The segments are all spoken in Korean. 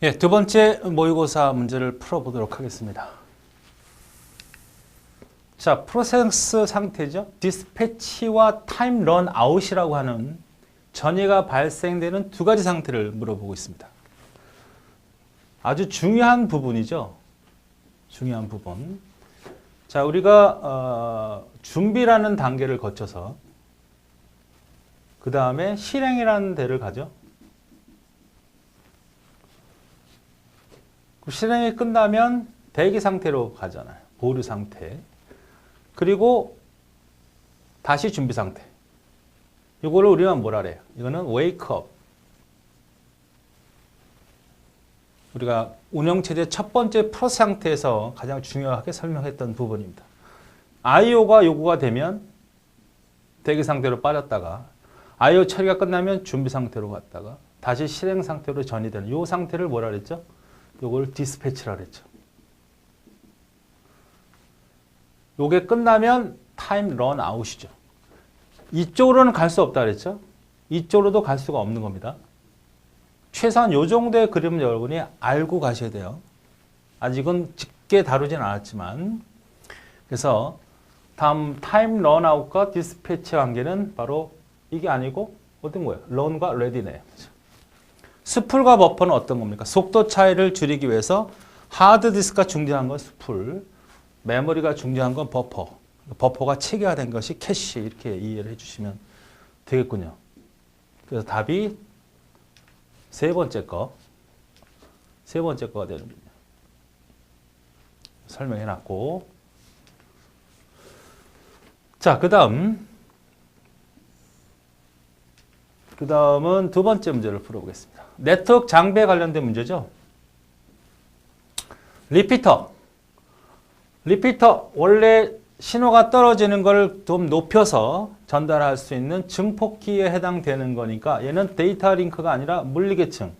예, 두 번째 모의고사 문제를 풀어보도록 하겠습니다. 자, 프로세스 상태죠. 디스패치와 타임 런 아웃이라고 하는 전이가 발생되는 두 가지 상태를 물어보고 있습니다. 아주 중요한 부분이죠. 중요한 부분. 자, 우리가 준비라는 단계를 거쳐서 그 다음에 실행이라는 데를 가죠. 실행이 끝나면 대기 상태로 가잖아요. 보류 상태. 그리고 다시 준비 상태. 이거를 우리가 뭐라 그래요? 이거는 wake up. 우리가 운영체제 첫 번째 프로세스 상태에서 가장 중요하게 설명했던 부분입니다. IO가 요구가 되면 대기 상태로 빠졌다가 IO 처리가 끝나면 준비 상태로 갔다가 다시 실행 상태로 전이되는 이 상태를 뭐라 그랬죠? 요걸 디스패치라 그랬죠. 요게 끝나면 타임 런 아웃이죠. 이쪽으로는 갈 수 없다 그랬죠. 이쪽으로도 갈 수가 없는 겁니다. 최소한 요 정도의 그림은 여러분이 알고 가셔야 돼요. 아직은 짙게 다루진 않았지만. 그래서 다음 타임 런 아웃과 디스패치 관계는 바로 이게 아니고 어떤 거예요? 런과 레디네요. 스풀과 버퍼는 어떤 겁니까? 속도 차이를 줄이기 위해서 하드디스크가 중요한 건 스풀, 메모리가 중요한 건 버퍼. 버퍼가 체계화된 것이 캐시 이렇게 이해를 해주시면 되겠군요. 그래서 답이 세 번째 거가 되는군요. 설명해놨고, 자, 그 다음은 두 번째 문제를 풀어보겠습니다. 네트워크 장비에 관련된 문제죠. 리피터, 원래 신호가 떨어지는 걸 좀 높여서 전달할 수 있는 증폭기에 해당되는 거니까 얘는 데이터 링크가 아니라 물리계층.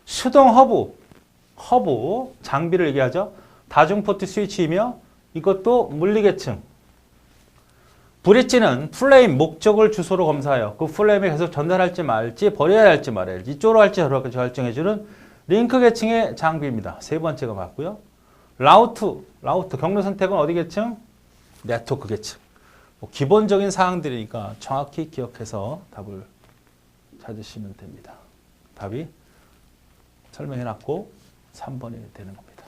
수동 허브 장비를 얘기하죠. 다중포트 스위치이며 이것도 물리계층. 브릿지는 플레임 목적을 주소로 검사하여 그 플레임에 계속 전달할지 말지 버려야 할지 말아야 할지 이쪽으로 할지 저렇게 결정해주는 링크 계층의 장비입니다. 세 번째가 맞고요. 라우트 경로 선택은 어디 계층? 네트워크 계층. 뭐 기본적인 사항들이니까 정확히 기억해서 답을 찾으시면 됩니다. 답이 설명해놨고 3번이 되는 겁니다.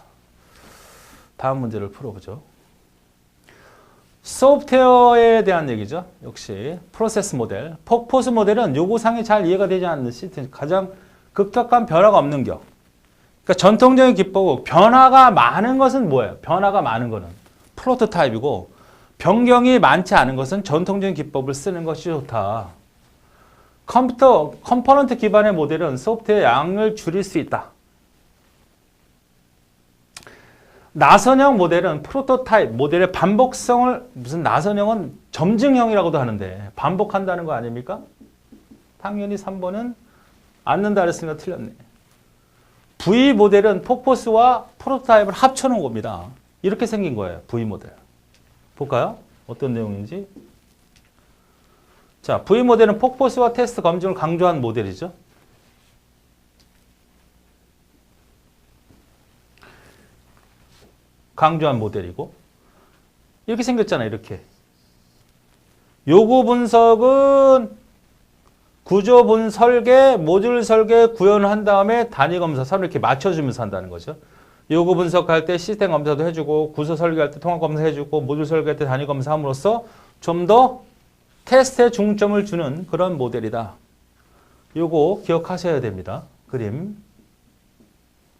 다음 문제를 풀어보죠. 소프트웨어에 대한 얘기죠. 역시 프로세스 모델, 폭포수 모델은 요구사항이 잘 이해가 되지 않는 시스템, 가장 급격한 변화가 없는 격. 그러니까 전통적인 기법은 변화가 많은 것은 뭐예요? 변화가 많은 거는 프로토타입이고 변경이 많지 않은 것은 전통적인 기법을 쓰는 것이 좋다. 컴포넌트 기반의 모델은 소프트웨어 양을 줄일 수 있다. 나선형 모델은 프로토타입 모델의 반복성을 무슨 나선형은 점증형이라고도 하는데 반복한다는 거 아닙니까? 당연히 3번은 않는다 그랬으니까 틀렸네. V 모델은 폭포수와 프로토타입을 합쳐놓은 겁니다. 이렇게 생긴 거예요. V 모델. 볼까요? 어떤 내용인지. 자, V 모델은 폭포수와 테스트 검증을 강조한 모델이죠. 강조한 모델이고 이렇게 생겼잖아요. 이렇게 요구 분석은 구조 분 설계, 모듈 설계 구현을 한 다음에 단위 검사 서로 이렇게 맞춰주면서 한다는 거죠. 요구 분석할 때 시스템 검사도 해주고 구조 설계할 때 통합 검사 해주고 모듈 설계할 때 단위 검사함으로써 좀 더 테스트에 중점을 주는 그런 모델이다. 요거 기억하셔야 됩니다. 그림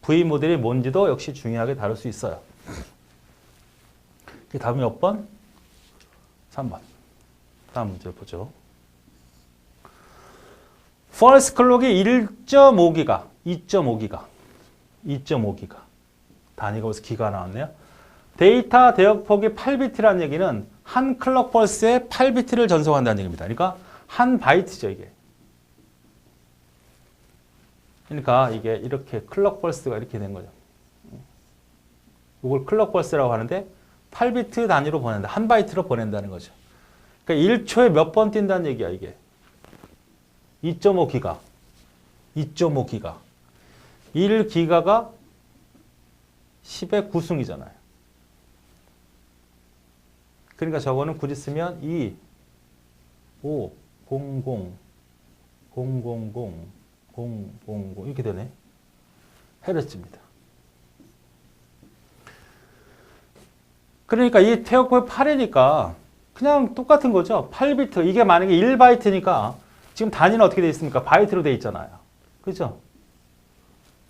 V 모델이 뭔지도 역시 중요하게 다룰 수 있어요. 다음이 몇 번? 3번. 다음 문제 보죠. false clock이 1.5기가, 2.5기가. 단위가 벌써 기가 나왔네요. 데이터 대역폭이 8비트라는 얘기는 한 클럭 펄스에 8비트를 전송한다는 얘기입니다. 그러니까 한 바이트죠, 이게. 그러니까 이게 이렇게 클럭 펄스가 이렇게 된 거죠. 이걸 클럭 펄스라고 하는데 8비트 단위로 보낸다. 한 바이트로 보낸다는 거죠. 그러니까 1초에 몇 번 뛴다는 얘기야, 이게. 2.5기가. 1기가가 10의 9승이잖아요. 그러니까 저거는 굳이 쓰면 2, 5, 00, 000, 000 이렇게 되네. 헤르츠입니다. 그러니까 이 태역코의 8이니까 그냥 똑같은 거죠. 8비트. 이게 만약에 1바이트니까 지금 단위는 어떻게 되어 있습니까? 바이트로 되어 있잖아요. 그렇죠?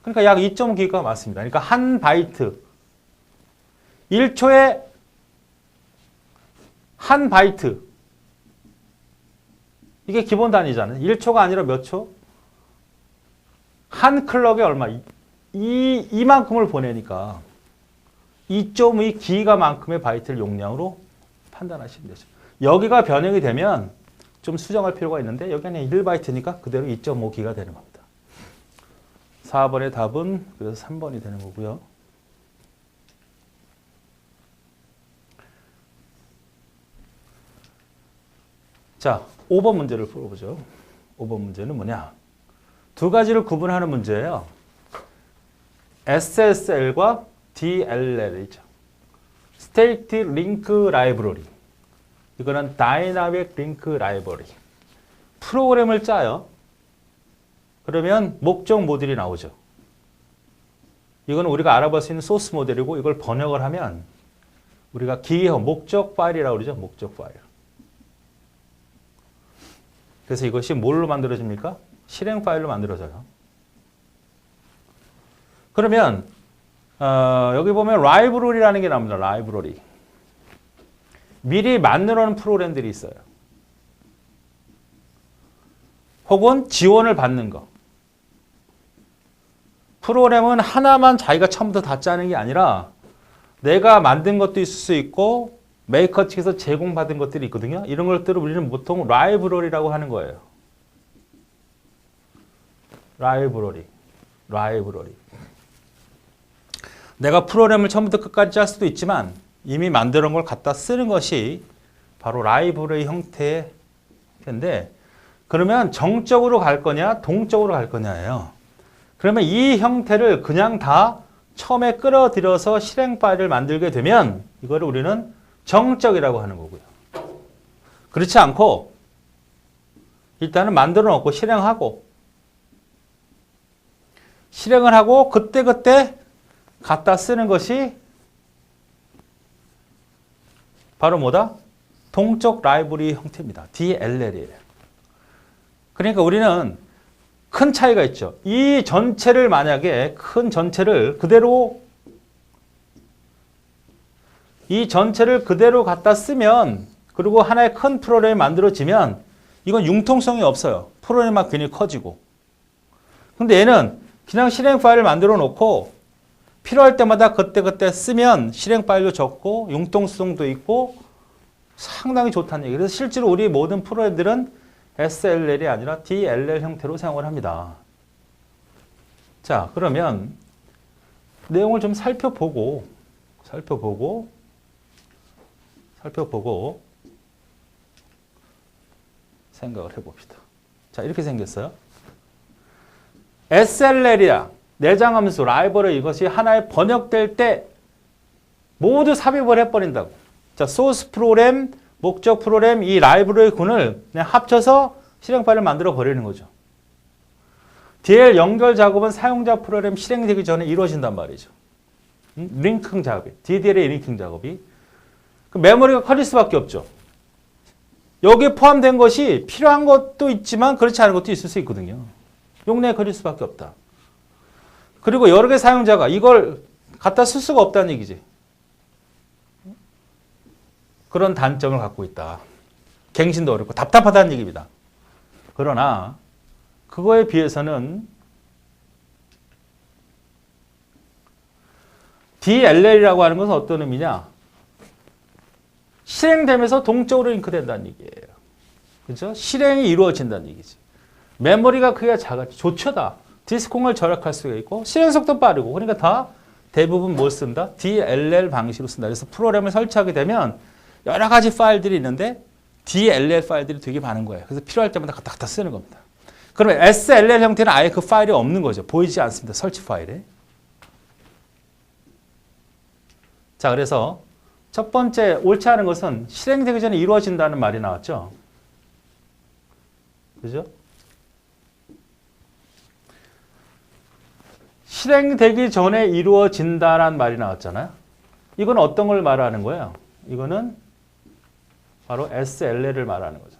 그러니까 약 2.5기가 맞습니다. 그러니까 한 바이트. 1초에 한 바이트. 이게 기본 단위잖아요. 1초가 아니라 몇 초? 한 클럭에 얼마? 이만큼을 보내니까 2.2기가만큼의 바이트를 용량으로 판단하시면 되죠. 여기가 변형이 되면 좀 수정할 필요가 있는데 여기는 1바이트니까 그대로 2.5기가 되는 겁니다. 4번의 답은 그래서 3번이 되는 거고요. 자, 5번 문제를 풀어보죠. 5번 문제는 뭐냐? 두 가지를 구분하는 문제예요. SSL과 DLL이죠. State Link Library. 이거는 Dynamic Link Library. 프로그램을 짜요. 그러면 목적 모듈이 나오죠. 이건 우리가 알아볼 수 있는 소스 모델이고 이걸 번역을 하면 우리가 기형, 목적 파일이라고 그러죠. 목적 파일. 그래서 이것이 뭘로 만들어집니까? 실행 파일로 만들어져요. 그러면 여기 보면 라이브러리라는 게 나옵니다. 라이브러리. 미리 만들어 놓은 프로그램들이 있어요. 혹은 지원을 받는 거. 프로그램은 하나만 자기가 처음부터 다 짜는 게 아니라 내가 만든 것도 있을 수 있고 메이커 측에서 제공받은 것들이 있거든요. 이런 것들을 우리는 보통 라이브러리라고 하는 거예요. 라이브러리. 내가 프로그램을 처음부터 끝까지 짤 수도 있지만 이미 만들어 놓은 걸 갖다 쓰는 것이 바로 라이브러리 형태의 텐데 그러면 정적으로 갈 거냐 동적으로 갈 거냐예요. 그러면 이 형태를 그냥 다 처음에 끌어들여서 실행 파일을 만들게 되면 이거를 우리는 정적이라고 하는 거고요. 그렇지 않고 일단은 만들어 놓고 실행을 하고 그때그때 갖다 쓰는 것이 바로 뭐다? 동적 라이브러리 형태입니다. DLL이에요. 그러니까 우리는 큰 차이가 있죠. 이 전체를 만약에 큰 전체를 그대로 갖다 쓰면 그리고 하나의 큰 프로그램이 만들어지면 이건 융통성이 없어요. 프로그램만 괜히 커지고. 근데 얘는 그냥 실행 파일을 만들어 놓고 필요할 때마다 그때그때 쓰면 실행 파일도 적고 융통성도 있고 상당히 좋다는 얘기예요. 그래서 실제로 우리 모든 프로그램들은 SLL이 아니라 DLL 형태로 사용을 합니다. 자, 그러면 내용을 좀 살펴보고 생각을 해봅시다. 자, 이렇게 생겼어요. SLL이야. 내장함수, 라이브러리 이것이 하나의 번역될 때 모두 삽입을 해버린다고. 자, 소스 프로그램, 목적 프로그램, 이 라이브러리 군을 그냥 합쳐서 실행 파일을 만들어 버리는 거죠. DL 연결 작업은 사용자 프로그램 실행되기 전에 이루어진단 말이죠. 링킹 작업이, DDL의 링킹 작업이. 그 메모리가 커질 수밖에 없죠. 여기에 포함된 것이 필요한 것도 있지만 그렇지 않은 것도 있을 수 있거든요. 용량이 커질 수밖에 없다. 그리고 여러 개 사용자가 이걸 갖다 쓸 수가 없다는 얘기지. 그런 단점을 갖고 있다. 갱신도 어렵고 답답하다는 얘기입니다. 그러나 그거에 비해서는 DLL이라고 하는 것은 어떤 의미냐? 실행되면서 동적으로 링크된다는 얘기예요. 그렇죠? 실행이 이루어진다는 얘기지. 메모리가 크기가 작아지 조처다. 디스크공을 절약할 수가 있고 실행 속도 빠르고 그러니까 다 대부분 뭘 쓴다? DLL 방식으로 쓴다. 그래서 프로그램을 설치하게 되면 여러 가지 파일들이 있는데 DLL 파일들이 되게 많은 거예요. 그래서 필요할 때마다 갖다 쓰는 겁니다. 그러면 SLL 형태는 아예 그 파일이 없는 거죠. 보이지 않습니다. 설치 파일에. 자, 그래서 첫 번째 옳지 않은 것은 실행되기 전에 이루어진다는 말이 나왔죠. 그죠? 실행되기 전에 이루어진다라는 말이 나왔잖아요. 이건 어떤 걸 말하는 거예요? 이거는 바로 SLL을 말하는 거죠.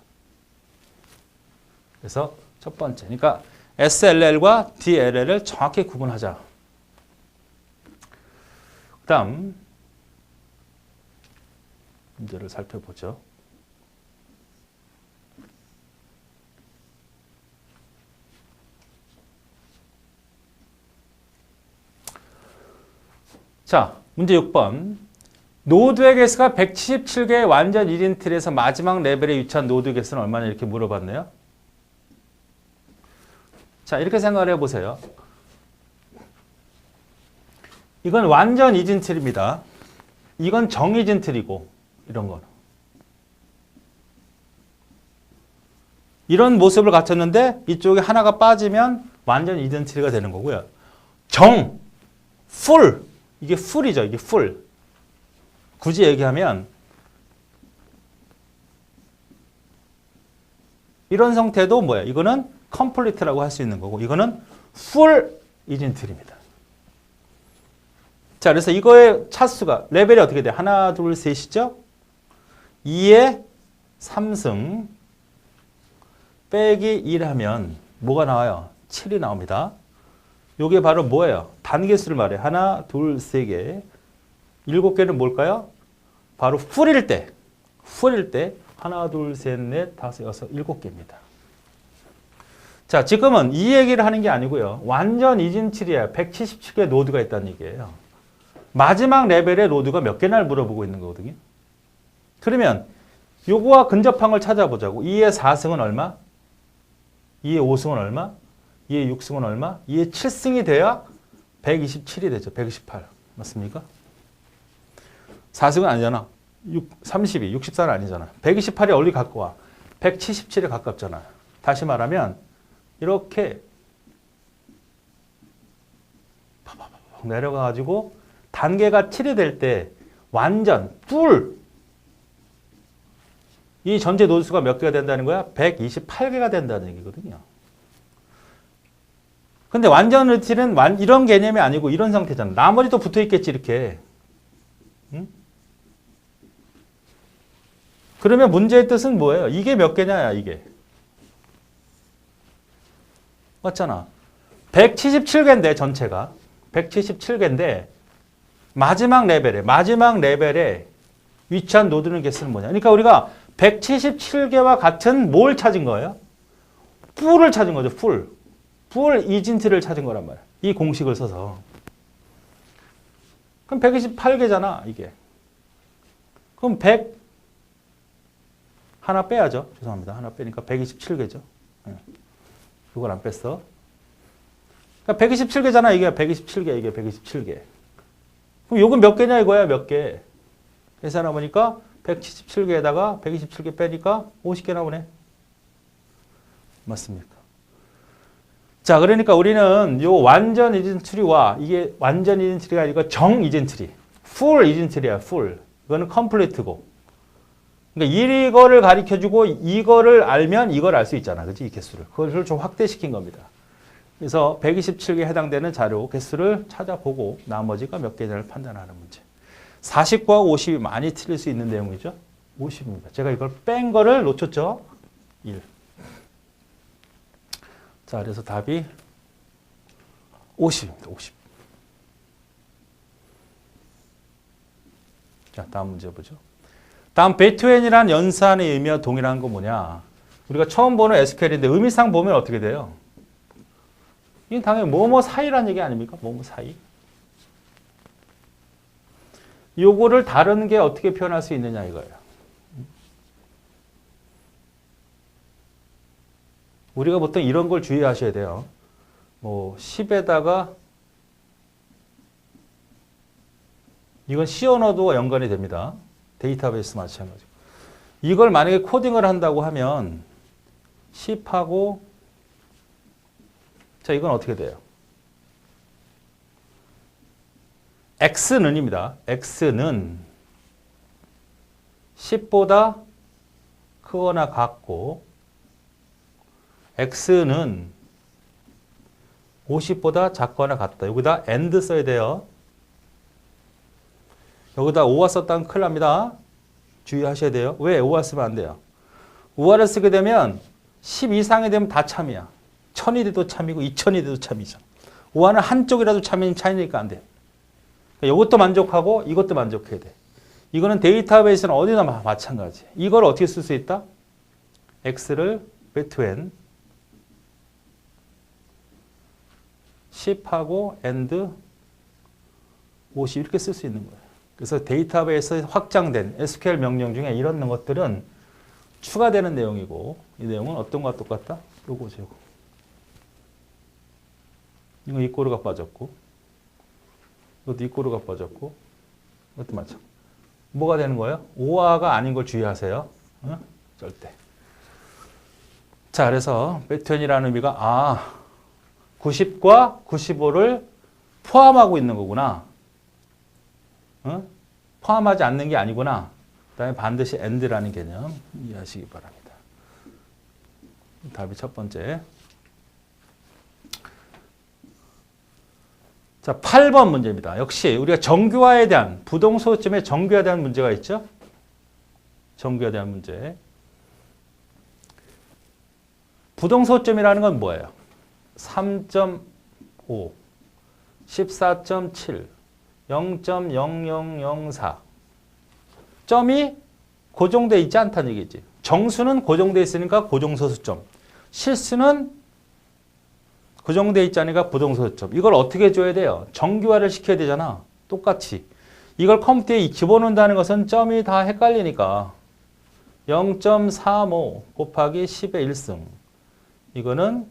그래서 첫 번째. 그러니까 SLL과 DLL을 정확히 구분하자. 그 다음 문제를 살펴보죠. 자, 문제 6번. 노드의 개수가 177개의 완전 1인 틀에서 마지막 레벨에 위치한 노드 개수는 얼마나 이렇게 물어봤네요. 자, 이렇게 생각을 해보세요. 이건 완전 2진 틀입니다. 이건 정이진 틀이고 이런 거. 이런 모습을 갖췄는데 이쪽에 하나가 빠지면 완전 2진 틀이가 되는 거고요. 정, 풀. 이게 풀이죠. 이게 풀. 굳이 얘기하면 이런 상태도 뭐야? 이거는 컴플리트라고 할 수 있는 거고 이거는 풀 이진틀입니다. 자, 그래서 이거의 차수가 레벨이 어떻게 돼? 하나, 둘, 셋이죠? 2에 3승 빼기 1 하면 뭐가 나와요? 7이 나옵니다. 이게 바로 뭐예요? 단계수를 말해요. 하나, 둘, 세 개. 7개는 뭘까요? 바로 풀일 때 하나, 둘, 셋, 넷, 다섯, 여섯, 7개입니다. 자, 지금은 이 얘기를 하는 게 아니고요. 완전 이진칠이야. 177개 노드가 있다는 얘기예요. 마지막 레벨의 노드가 몇 개나 물어보고 있는 거거든요. 그러면 요거와 근접한 걸 찾아보자고. 2의 4승은 얼마? 2의 5승은 얼마? 2의 6승은 얼마? 2의 7승이 돼야 127이 되죠. 128. 맞습니까? 4승은 아니잖아. 32, 64는 아니잖아. 128이 어디 갖고 와? 177에 가깝잖아. 다시 말하면 이렇게 내려가가지고 단계가 7이 될 때 완전 풀 이 전체 노드수가 몇 개가 된다는 거야? 128개가 된다는 얘기거든요. 근데 완전 루틴은 이런 개념이 아니고 이런 상태잖아. 나머지도 붙어 있겠지 이렇게. 응? 그러면 문제의 뜻은 뭐예요? 이게 몇 개냐야 이게. 맞잖아. 177개인데 전체가. 177개인데 마지막 레벨에 위치한 노드는 개수는 뭐냐. 그러니까 우리가 177개와 같은 뭘 찾은 거예요? 풀을 찾은 거죠. 풀 이진트를 찾은 거란 말이야. 이 공식을 써서. 그럼 128개잖아 이게. 그럼 100 하나 빼야죠. 죄송합니다. 하나 빼니까 127개죠. 이걸 안 뺐어. 그러니까 127개잖아. 이게 127개, 이게 127개. 그럼 요건 몇 개냐 이거야, 몇 개. 계산해 보니까 177개에다가 127개 빼니까 50개 나오네. 맞습니까? 자, 그러니까 우리는 요 완전 이진트리와 이게 완전 이진트리가 아니고 정 이진트리. 풀 이진트리야, 풀. 이거는 컴플리트고. 그러니까 이거를 가르쳐주고 이거를 알면 이걸 알 수 있잖아. 그치? 이 개수를. 그것을 좀 확대시킨 겁니다. 그래서 127개에 해당되는 자료 개수를 찾아보고 나머지가 몇 개냐를 판단하는 문제. 49하고 50이 많이 틀릴 수 있는 내용이죠. 50입니다. 제가 이걸 뺀 거를 놓쳤죠. 1. 자, 그래서 답이 50입니다. 50. 자, 다음 문제 보죠. 다음 베트웬이라는 연산의 의미와 동일한 건 뭐냐. 우리가 처음 보는 SQL인데 의미상 보면 어떻게 돼요? 이게 당연히 뭐뭐 사이라는 얘기 아닙니까? 뭐뭐 사이. 요거를 다른 게 어떻게 표현할 수 있느냐 이거예요. 우리가 보통 이런 걸 주의하셔야 돼요. 뭐 10에다가 이건 C 언어도 연관이 됩니다. 데이터베이스 마찬가지고. 이걸 만약에 코딩을 한다고 하면 10하고 자, 이건 어떻게 돼요? x는입니다. x는 10보다 크거나 같고 x는 50보다 작거나 같다. 여기다 and 써야 돼요. 여기다 5와 썼다면 큰일 납니다. 주의하셔야 돼요. 왜 5와 쓰면 안 돼요? 5와를 쓰게 되면 10 이상이 되면 다 참이야. 1000이 돼도 참이고 2000이 돼도 참이죠. 5와는 한쪽이라도 참인 차이니까 안 돼요. 이것도 만족하고 이것도 만족해야 돼. 이거는 데이터베이스는 어디나 마찬가지. 이걸 어떻게 쓸 수 있다? x를 between 10하고 and 50 이렇게 쓸 수 있는 거예요. 그래서 데이터베이스에 확장된 SQL 명령 중에 이런 것들은 추가되는 내용이고 이 내용은 어떤 것과 똑같다? 요거죠. 요거. 이거 이꼬르가 빠졌고 이것도 이꼬르가 빠졌고 이것도 맞죠. 뭐가 되는 거예요? 5화가 아닌 걸 주의하세요. 어? 절대. 자, 그래서 between이라는 의미가 90과 95를 포함하고 있는 거구나. 어? 포함하지 않는 게 아니구나. 그 다음에 반드시 and라는 개념 이해하시기 바랍니다. 답이 첫 번째. 자, 8번 문제입니다. 역시 우리가 정규화에 대한 부동소점의 정규화에 대한 문제가 있죠. 정규화에 대한 문제. 부동소점이라는 건 뭐예요? 3.5, 14.7, 0.0004 점이 고정되어 있지 않다는 얘기지. 정수는 고정되어 있으니까 고정소수점. 실수는 고정되어 있지 않으니까 부동소수점. 이걸 어떻게 줘야 돼요? 정규화를 시켜야 되잖아. 똑같이. 이걸 컴퓨터에 집어넣는다는 것은 점이 다 헷갈리니까 0.35 곱하기 10의 1승. 이거는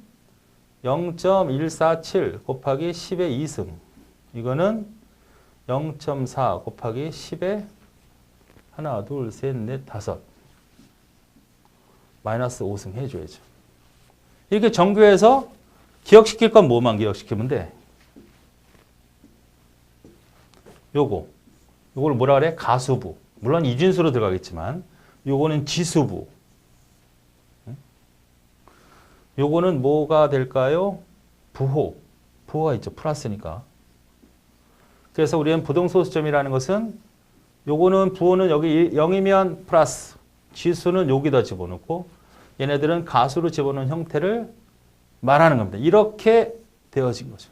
0.147 곱하기 10의 2승. 이거는 0.4 곱하기 10의 하나, 둘, 셋, 넷, 다섯. 마이너스 5승 해줘야죠. 이렇게 정규해서 기억시킬 건 뭐만 기억시키면 돼? 요걸 뭐라 그래? 가수부. 물론 이진수로 들어가겠지만 요거는 지수부. 요거는 뭐가 될까요? 부호. 부호가 있죠. 플러스니까. 그래서 우리는 부동소수점이라는 것은 요거는 부호는 여기 0이면 플러스, 지수는 여기다 집어넣고 얘네들은 가수로 집어넣은 형태를 말하는 겁니다. 이렇게 되어진 거죠.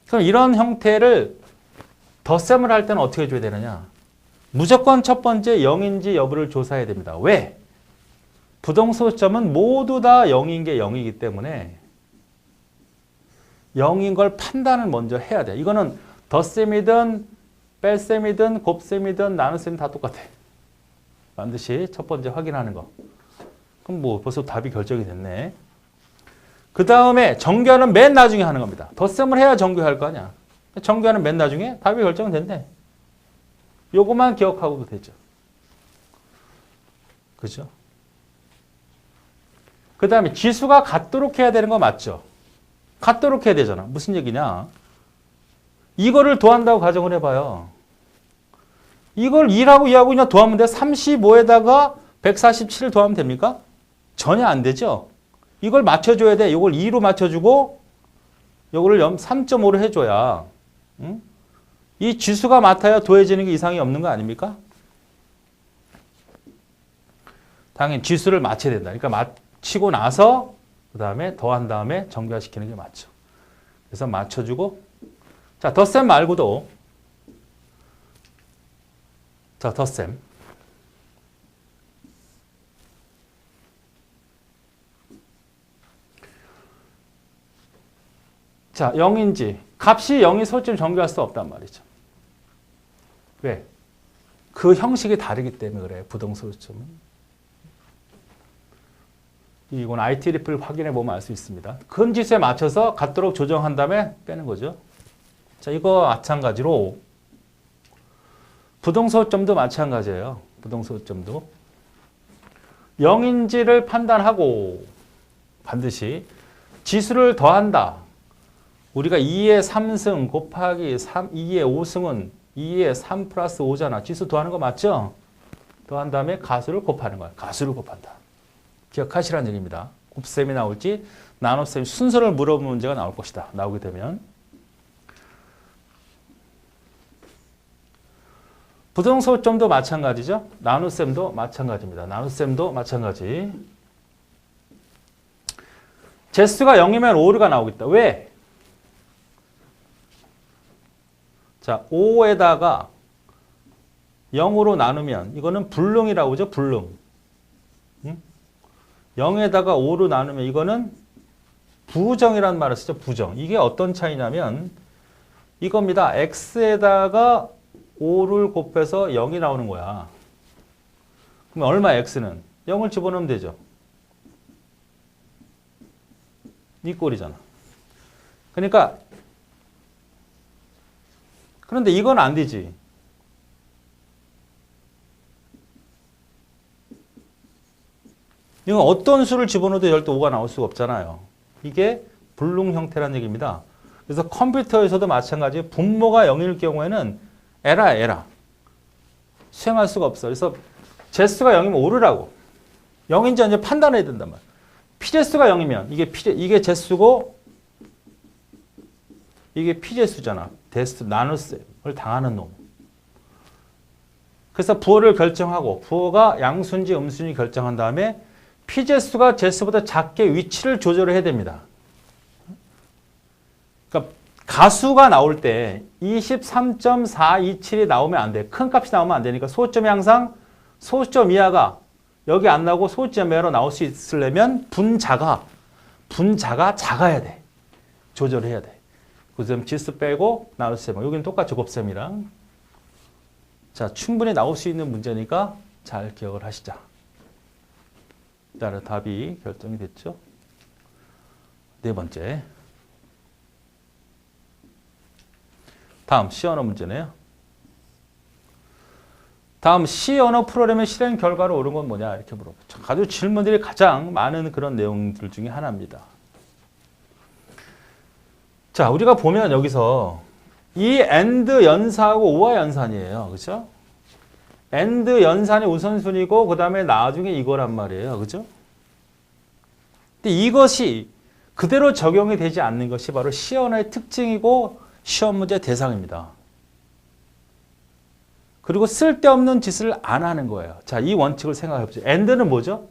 그럼 이런 형태를 덧셈을 할 때는 어떻게 해줘야 되느냐? 무조건 첫 번째 0인지 여부를 조사해야 됩니다. 왜? 부동소수점은 모두 다 0인 게 0이기 때문에 0인 걸 판단을 먼저 해야 돼. 이거는 덧셈이든 뺄셈이든 곱셈이든 나눗셈 다 똑같아. 반드시 첫 번째 확인하는 거. 그럼 뭐 벌써 답이 결정이 됐네. 그 다음에 정규화는 맨 나중에 하는 겁니다. 덧셈을 해야 정규화할 거 아니야. 정규화는 맨 나중에 답이 결정된대. 요것만 기억하고도 되죠. 그죠? 그 다음에 지수가 같도록 해야 되는 거 맞죠? 같도록 해야 되잖아. 무슨 얘기냐? 이거를 더한다고 가정을 해봐요. 이걸 2하고 2하고 그냥 더하면 돼. 35에다가 147을 더하면 됩니까? 전혀 안 되죠. 이걸 맞춰줘야 돼. 이걸 2로 맞춰주고 이거를 3.5로 해줘야 응? 이 지수가 맞아야 더해지는 게 이상이 없는 거 아닙니까? 당연히 지수를 맞춰야 된다. 그러니까 맞히고 나서 그 다음에 더한 다음에 정규화시키는 게 맞죠. 그래서 맞춰주고 자, 덧셈 말고도 자, 덧셈 자, 0인지 값이 0이 소수점 정규할 수 없단 말이죠. 왜? 그 형식이 다르기 때문에 그래요. 부동소수점은. 이건 IT리플 확인해 보면 알 수 있습니다. 큰 지수에 맞춰서 같도록 조정한 다음에 빼는 거죠. 자, 이거 마찬가지로 부동소수점도 마찬가지예요. 부동소수점도 0인지를 판단하고 반드시 지수를 더한다. 우리가 2의 3승 곱하기 2의 5승은 2의 3 플러스 5잖아. 지수 더하는 거 맞죠? 더한 다음에 가수를 곱하는 거야. 가수를 곱한다. 기억하시라는 얘기입니다. 곱셈이 나올지 나눗셈 순서를 물어보는 문제가 나올 것이다. 나오게 되면. 부등소점도 마찬가지죠. 나눗셈도 마찬가지입니다. 나눗셈도 마찬가지. 제수가 0이면 오류가 나오겠다. 왜? 자, 5에다가 0으로 나누면 이거는 불능이라고 하죠. 불능. 0에다가 5로 나누면 이거는 부정이라는 말을 쓰죠. 부정. 이게 어떤 차이냐면 이겁니다. x에다가 5를 곱해서 0이 나오는 거야. 그럼 얼마 x는? 0을 집어넣으면 되죠. 이 꼴이잖아. 그러니까 그런데 이건 안 되지. 이건 어떤 수를 집어넣어도 절대 5가 나올 수가 없잖아요. 이게 불능 형태라는 얘기입니다. 그래서 컴퓨터에서도 마찬가지로 분모가 0일 경우에는 에라. 수행할 수가 없어. 그래서 제수가 0이면 오르라고. 0인지 아닌지 판단해야 된단 말이야. 피제수가 0이면 이게 제수고 이게 피제수잖아. 대수 나눗셈을 당하는 놈. 그래서 부호를 결정하고 부호가 양수인지 음수인지 결정한 다음에 피제수가 제수보다 작게 위치를 조절을 해야 됩니다. 그러니까 가수가 나올 때 23.427이 나오면 안 돼. 큰 값이 나오면 안 되니까 소점이 항상 소점 이하가 여기 안 나오고 소점 이하로 나올 수 있으려면 분자가 작아야 돼. 조절을 해야 돼. 그다음 지수 빼고 나눗셈. 여기는 똑같이 곱셈이랑. 자, 충분히 나올 수 있는 문제니까 잘 기억을 하시자. 따라 답이 결정이 됐죠. 네 번째. 다음 C언어 문제네요. 다음 C언어 프로그램의 실행 결과로 옳은 건 뭐냐 이렇게 물어보죠. 아주 질문들이 가장 많은 그런 내용들 중에 하나입니다. 자, 우리가 보면 여기서 이 AND 연산하고 OR 연산이에요. 그렇죠? AND 연산이 우선순위고 그 다음에 나중에 이거란 말이에요. 그죠? 근데 이것이 그대로 적용이 되지 않는 것이 바로 C언어의 특징이고 시험 문제 대상입니다. 그리고 쓸데없는 짓을 안 하는 거예요. 자, 이 원칙을 생각해 보죠. AND는 뭐죠?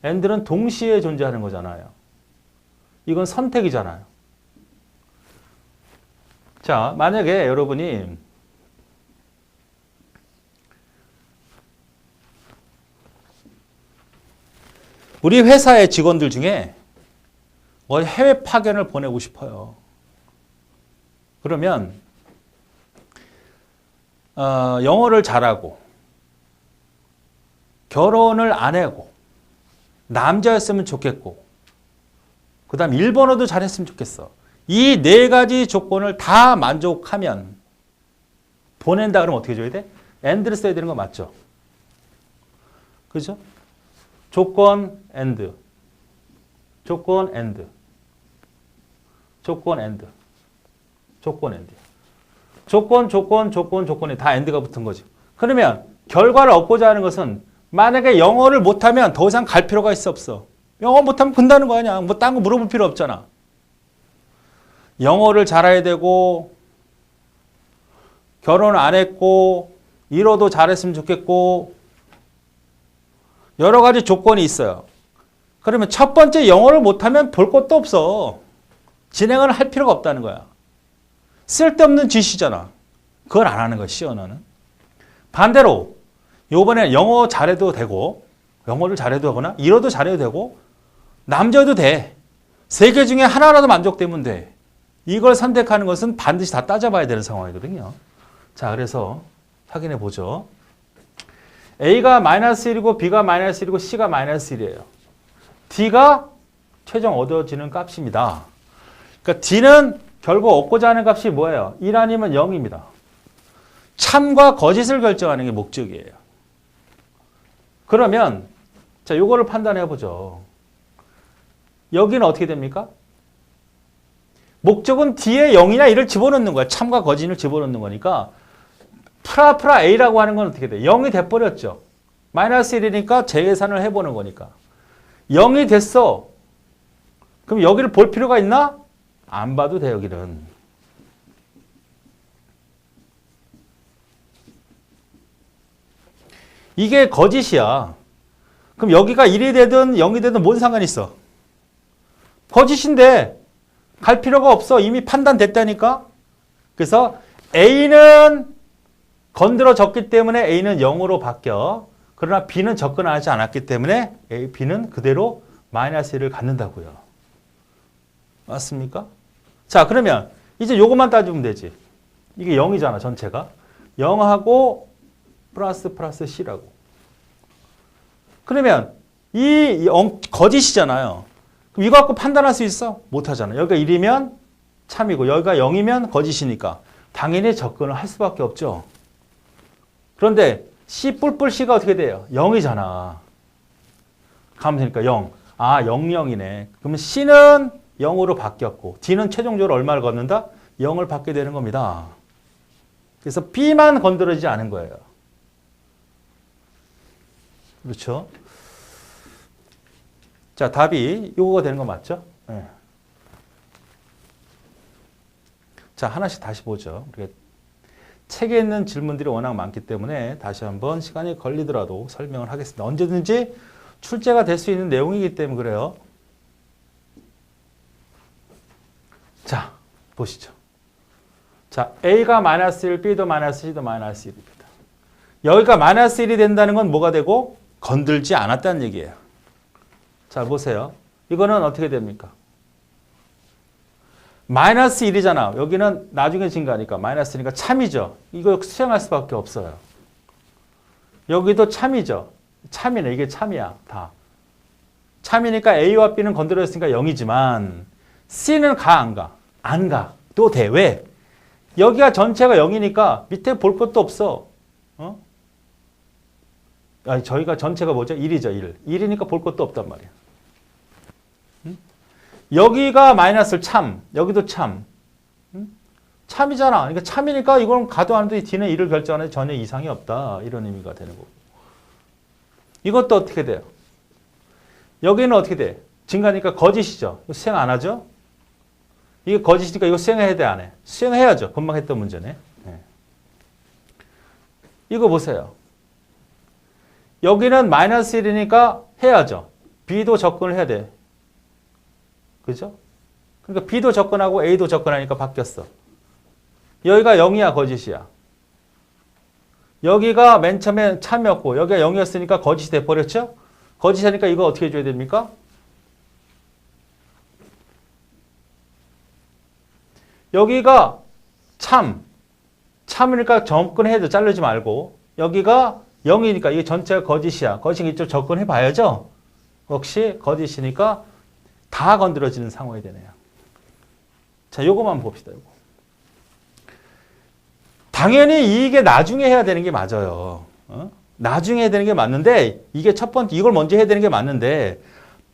AND는 동시에 존재하는 거잖아요. 이건 선택이잖아요. 자, 만약에 여러분이 우리 회사의 직원들 중에 해외 파견을 보내고 싶어요. 그러면 영어를 잘하고 결혼을 안 하고 남자였으면 좋겠고 그 다음 일본어도 잘했으면 좋겠어. 이 네 가지 조건을 다 만족하면 보낸다 그러면 어떻게 줘야 돼? AND를 써야 되는 거 맞죠? 그죠? 조건 AND, 조건 AND, 조건 AND, 조건 AND. 조건이 다 AND가 붙은 거죠. 그러면 결과를 얻고자 하는 것은 만약에 영어를 못하면 더 이상 갈 필요가 있어 없어? 영어 못하면 끝나는 거 아니야. 뭐 딴 거 물어볼 필요 없잖아. 영어를 잘해야 되고 결혼 안 했고 일어도 잘했으면 좋겠고 여러 가지 조건이 있어요. 그러면 첫 번째 영어를 못하면 볼 것도 없어. 진행을 할 필요가 없다는 거야. 쓸데없는 짓이잖아. 그걸 안 하는 거야, C언어는. 반대로 요번에 영어 잘해도 되고 영어를 잘해도 하거나 일어도 잘해도 되고 남자여도 돼. 세 개 중에 하나라도 만족되면 돼. 이걸 선택하는 것은 반드시 다 따져봐야 되는 상황이거든요. 자, 그래서 확인해 보죠. A가 -1이고 B가 -1이고 C가 -1이에요. D가 최종 얻어지는 값입니다. 그러니까 D는 결국 얻고자 하는 값이 뭐예요? 1 아니면 0입니다. 참과 거짓을 결정하는 게 목적이에요. 그러면 자, 요거를 판단해 보죠. 여기는 어떻게 됩니까? 목적은 뒤에 0이나 1을 집어넣는 거야. 참과 거진을 집어넣는 거니까 프라 A라고 하는 건 어떻게 돼? 0이 돼버렸죠. 마이너스 1이니까 재계산을 해보는 거니까. 0이 됐어. 그럼 여기를 볼 필요가 있나? 안 봐도 돼, 여기는. 이게 거짓이야. 그럼 여기가 1이 되든 0이 되든 뭔 상관이 있어? 거짓인데 갈 필요가 없어. 이미 판단됐다니까. 그래서 A는 건드려졌기 때문에 A는 0으로 바뀌어. 그러나 B는 접근하지 않았기 때문에 B는 그대로 마이너스 1을 갖는다고요. 맞습니까? 자, 그러면 이제 요것만 따지면 되지. 이게 0이잖아, 전체가. 0하고 플러스 C라고. 그러면 이 거짓이잖아요. 그럼 이거 갖고 판단할 수 있어? 못하잖아. 여기가 1이면 참이고 여기가 0이면 거짓이니까 당연히 접근을 할 수밖에 없죠. 그런데 C뿔뿔C가 어떻게 돼요? 0이잖아. 가면 되니까 0. 아, 0이네. 그러면 C는 0으로 바뀌었고 D는 최종적으로 얼마를 걷는다? 0을 받게 되는 겁니다. 그래서 B만 건드리지 않은 거예요. 그렇죠? 자, 답이 요거가 되는 거 맞죠? 네. 자, 하나씩 다시 보죠. 우리가 책에 있는 질문들이 워낙 많기 때문에 다시 한번 시간이 걸리더라도 설명을 하겠습니다. 언제든지 출제가 될 수 있는 내용이기 때문에 그래요. 자, 보시죠. 자, A가 마이너스 1, B도 마이너스 C도 마이너스 1입니다. 여기가 마이너스 1이 된다는 건 뭐가 되고? 건들지 않았다는 얘기예요. 자, 보세요. 이거는 어떻게 됩니까? 마이너스 1이잖아. 여기는 나중에 증가하니까 마이너스니까 참이죠. 이거 수행할 수밖에 없어요. 여기도 참이죠. 참이네. 이게 참이야. 다. 참이니까 A와 B는 건드렸으니까 0이지만 C는 가, 안 가? 안 가. 또 돼. 왜? 여기가 전체가 0이니까 밑에 볼 것도 없어. 어? 아니, 저희가 전체가 뭐죠? 1이죠. 1. 1이니까 볼 것도 없단 말이야. 응? 여기가 마이너스 참. 여기도 참. 응? 참이잖아. 그러니까 참이니까 이건 가도 안 돼도 D는 1을 결정하는데 전혀 이상이 없다. 이런 의미가 되는 거고. 이것도 어떻게 돼요? 여기는 어떻게 돼? 증가니까 거짓이죠. 이거 수행 안 하죠? 이게 거짓이니까 이거 수행해야 돼, 안 해? 수행해야죠. 금방 했던 문제네. 네. 이거 보세요. 여기는 마이너스 1이니까 해야죠. B도 접근을 해야 돼. 그죠? 그러니까 B도 접근하고 A도 접근하니까 바뀌었어. 여기가 0이야, 거짓이야. 여기가 맨 처음에 참이었고 여기가 0이었으니까 거짓이 돼버렸죠? 거짓이니까 이거 어떻게 해줘야 됩니까? 여기가 참이니까 접근해야 돼. 자르지 말고. 여기가 0이니까 이게 전체가 거짓이야. 거짓이 이쪽 접근해 봐야죠. 역시 거짓이니까 다 건드려지는 상황이 되네요. 자, 요거만 봅시다. 요거. 당연히 이게 나중에 해야 되는 게 맞아요. 나중에 해야 되는 게 맞는데 이게 첫 번째 이걸 먼저 해야 되는 게 맞는데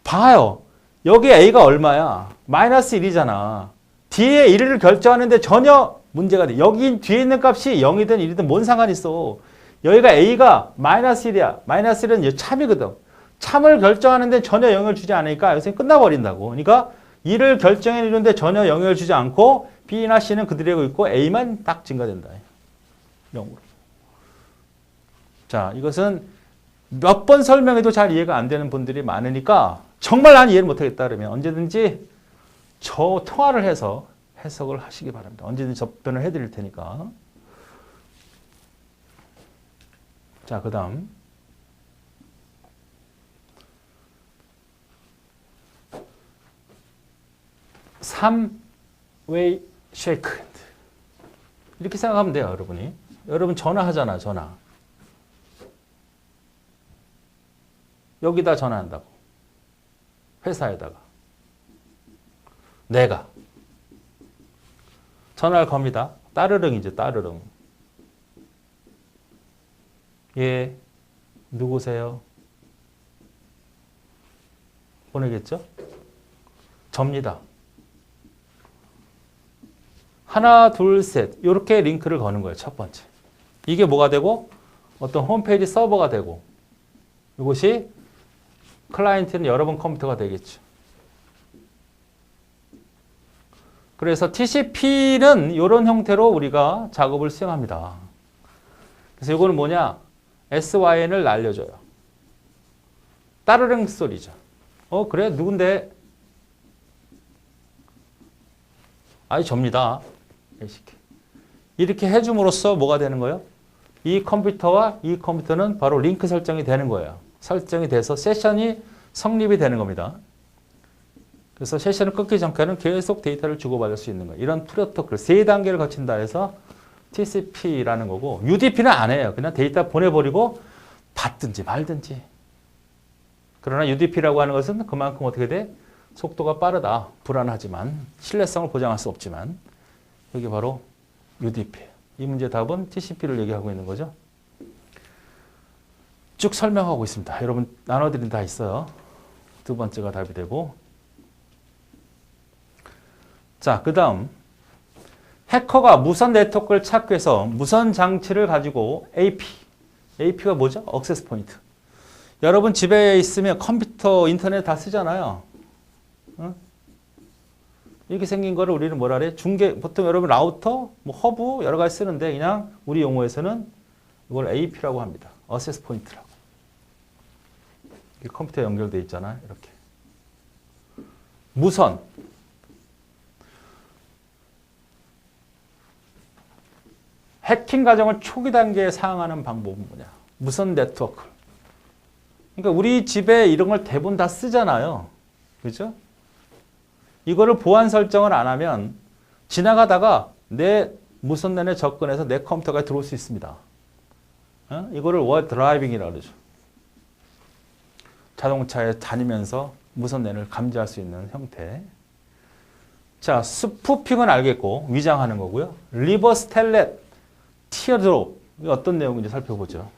봐요. 여기 A가 얼마야? 마이너스 1이잖아. 뒤에 1을 결정하는데 전혀 문제가 돼. 여기 뒤에 있는 값이 0이든 1이든 뭔 상관이 있어. 여기가 A가 마이너스 1이야. 마이너스 1은 참이거든. 참을 결정하는데 전혀 영향을 주지 않으니까 여기서 끝나버린다고. 그러니까 1을 결정해 주는데 전혀 영향을 주지 않고 B나 C는 그대로 있고 A만 딱 증가된다. 0으로. 자, 이것은 몇 번 설명해도 잘 이해가 안 되는 분들이 많으니까 정말 난 이해를 못하겠다 그러면 언제든지 저 통화를 해서 해석을 하시기 바랍니다. 언제든지 접변을 해드릴 테니까. 자, 그 다음. 삼웨이 쉐이크. 이렇게 생각하면 돼요, 여러분이. 여러분 전화하잖아, 전화. 여기다 전화한다고. 회사에다가. 내가. 전화를 겁니다. 따르릉이죠, 따르릉. 예, 누구세요? 보내겠죠? 접니다. 하나, 둘, 셋 이렇게 링크를 거는 거예요. 첫 번째. 이게 뭐가 되고 어떤 홈페이지 서버가 되고 이것이 클라이언트는 여러분 컴퓨터가 되겠죠. 그래서 TCP는 이런 형태로 우리가 작업을 수행합니다. 그래서 이거는 뭐냐? SYN을 날려줘요. 따르릉 소리죠. 그래? 누군데? 아이, 접니다. 이렇게 해줌으로써 뭐가 되는 거예요? 이 컴퓨터와 이 컴퓨터는 바로 링크 설정이 되는 거예요. 설정이 돼서 세션이 성립이 되는 겁니다. 그래서 세션을 끊기 전까지는 계속 데이터를 주고받을 수 있는 거예요. 이런 프로토콜 3단계를 거친다 해서 TCP라는 거고 UDP는 안 해요. 그냥 데이터 보내버리고 받든지 말든지. 그러나 UDP라고 하는 것은 그만큼 어떻게 돼? 속도가 빠르다. 불안하지만 신뢰성을 보장할 수 없지만 여기 바로 UDP예요. 이 문제 답은 TCP를 얘기하고 있는 거죠. 쭉 설명하고 있습니다. 여러분 나눠드린 다 있어요. 두 번째가 답이 되고 자, 그 다음 해커가 무선 네트워크를 찾기 위해서 무선 장치를 가지고 AP가 뭐죠? 액세스 포인트. 여러분 집에 있으면 컴퓨터, 인터넷 다 쓰잖아요. 응? 이렇게 생긴 거를 우리는 뭐라 그래? 보통 여러분 라우터, 뭐 허브 여러 가지 쓰는데 그냥 우리 용어에서는 이걸 AP라고 합니다. 액세스 포인트라고. 컴퓨터에 연결되어 있잖아요. 이렇게. 무선. 해킹 과정을 초기 단계에 사용하는 방법은 뭐냐? 무선 네트워크. 그러니까 우리 집에 이런 걸 대부분 다 쓰잖아요. 그죠? 이거를 보안 설정을 안 하면 지나가다가 내 무선랜에 접근해서 내 컴퓨터가 들어올 수 있습니다. 이거를 워 드라이빙이라고 그러죠. 자동차에 다니면서 무선랜을 감지할 수 있는 형태. 자, 스푸핑은 알겠고 위장하는 거고요. 리버스 텔넷, 티어드롭. 이게 어떤 내용인지 살펴보죠.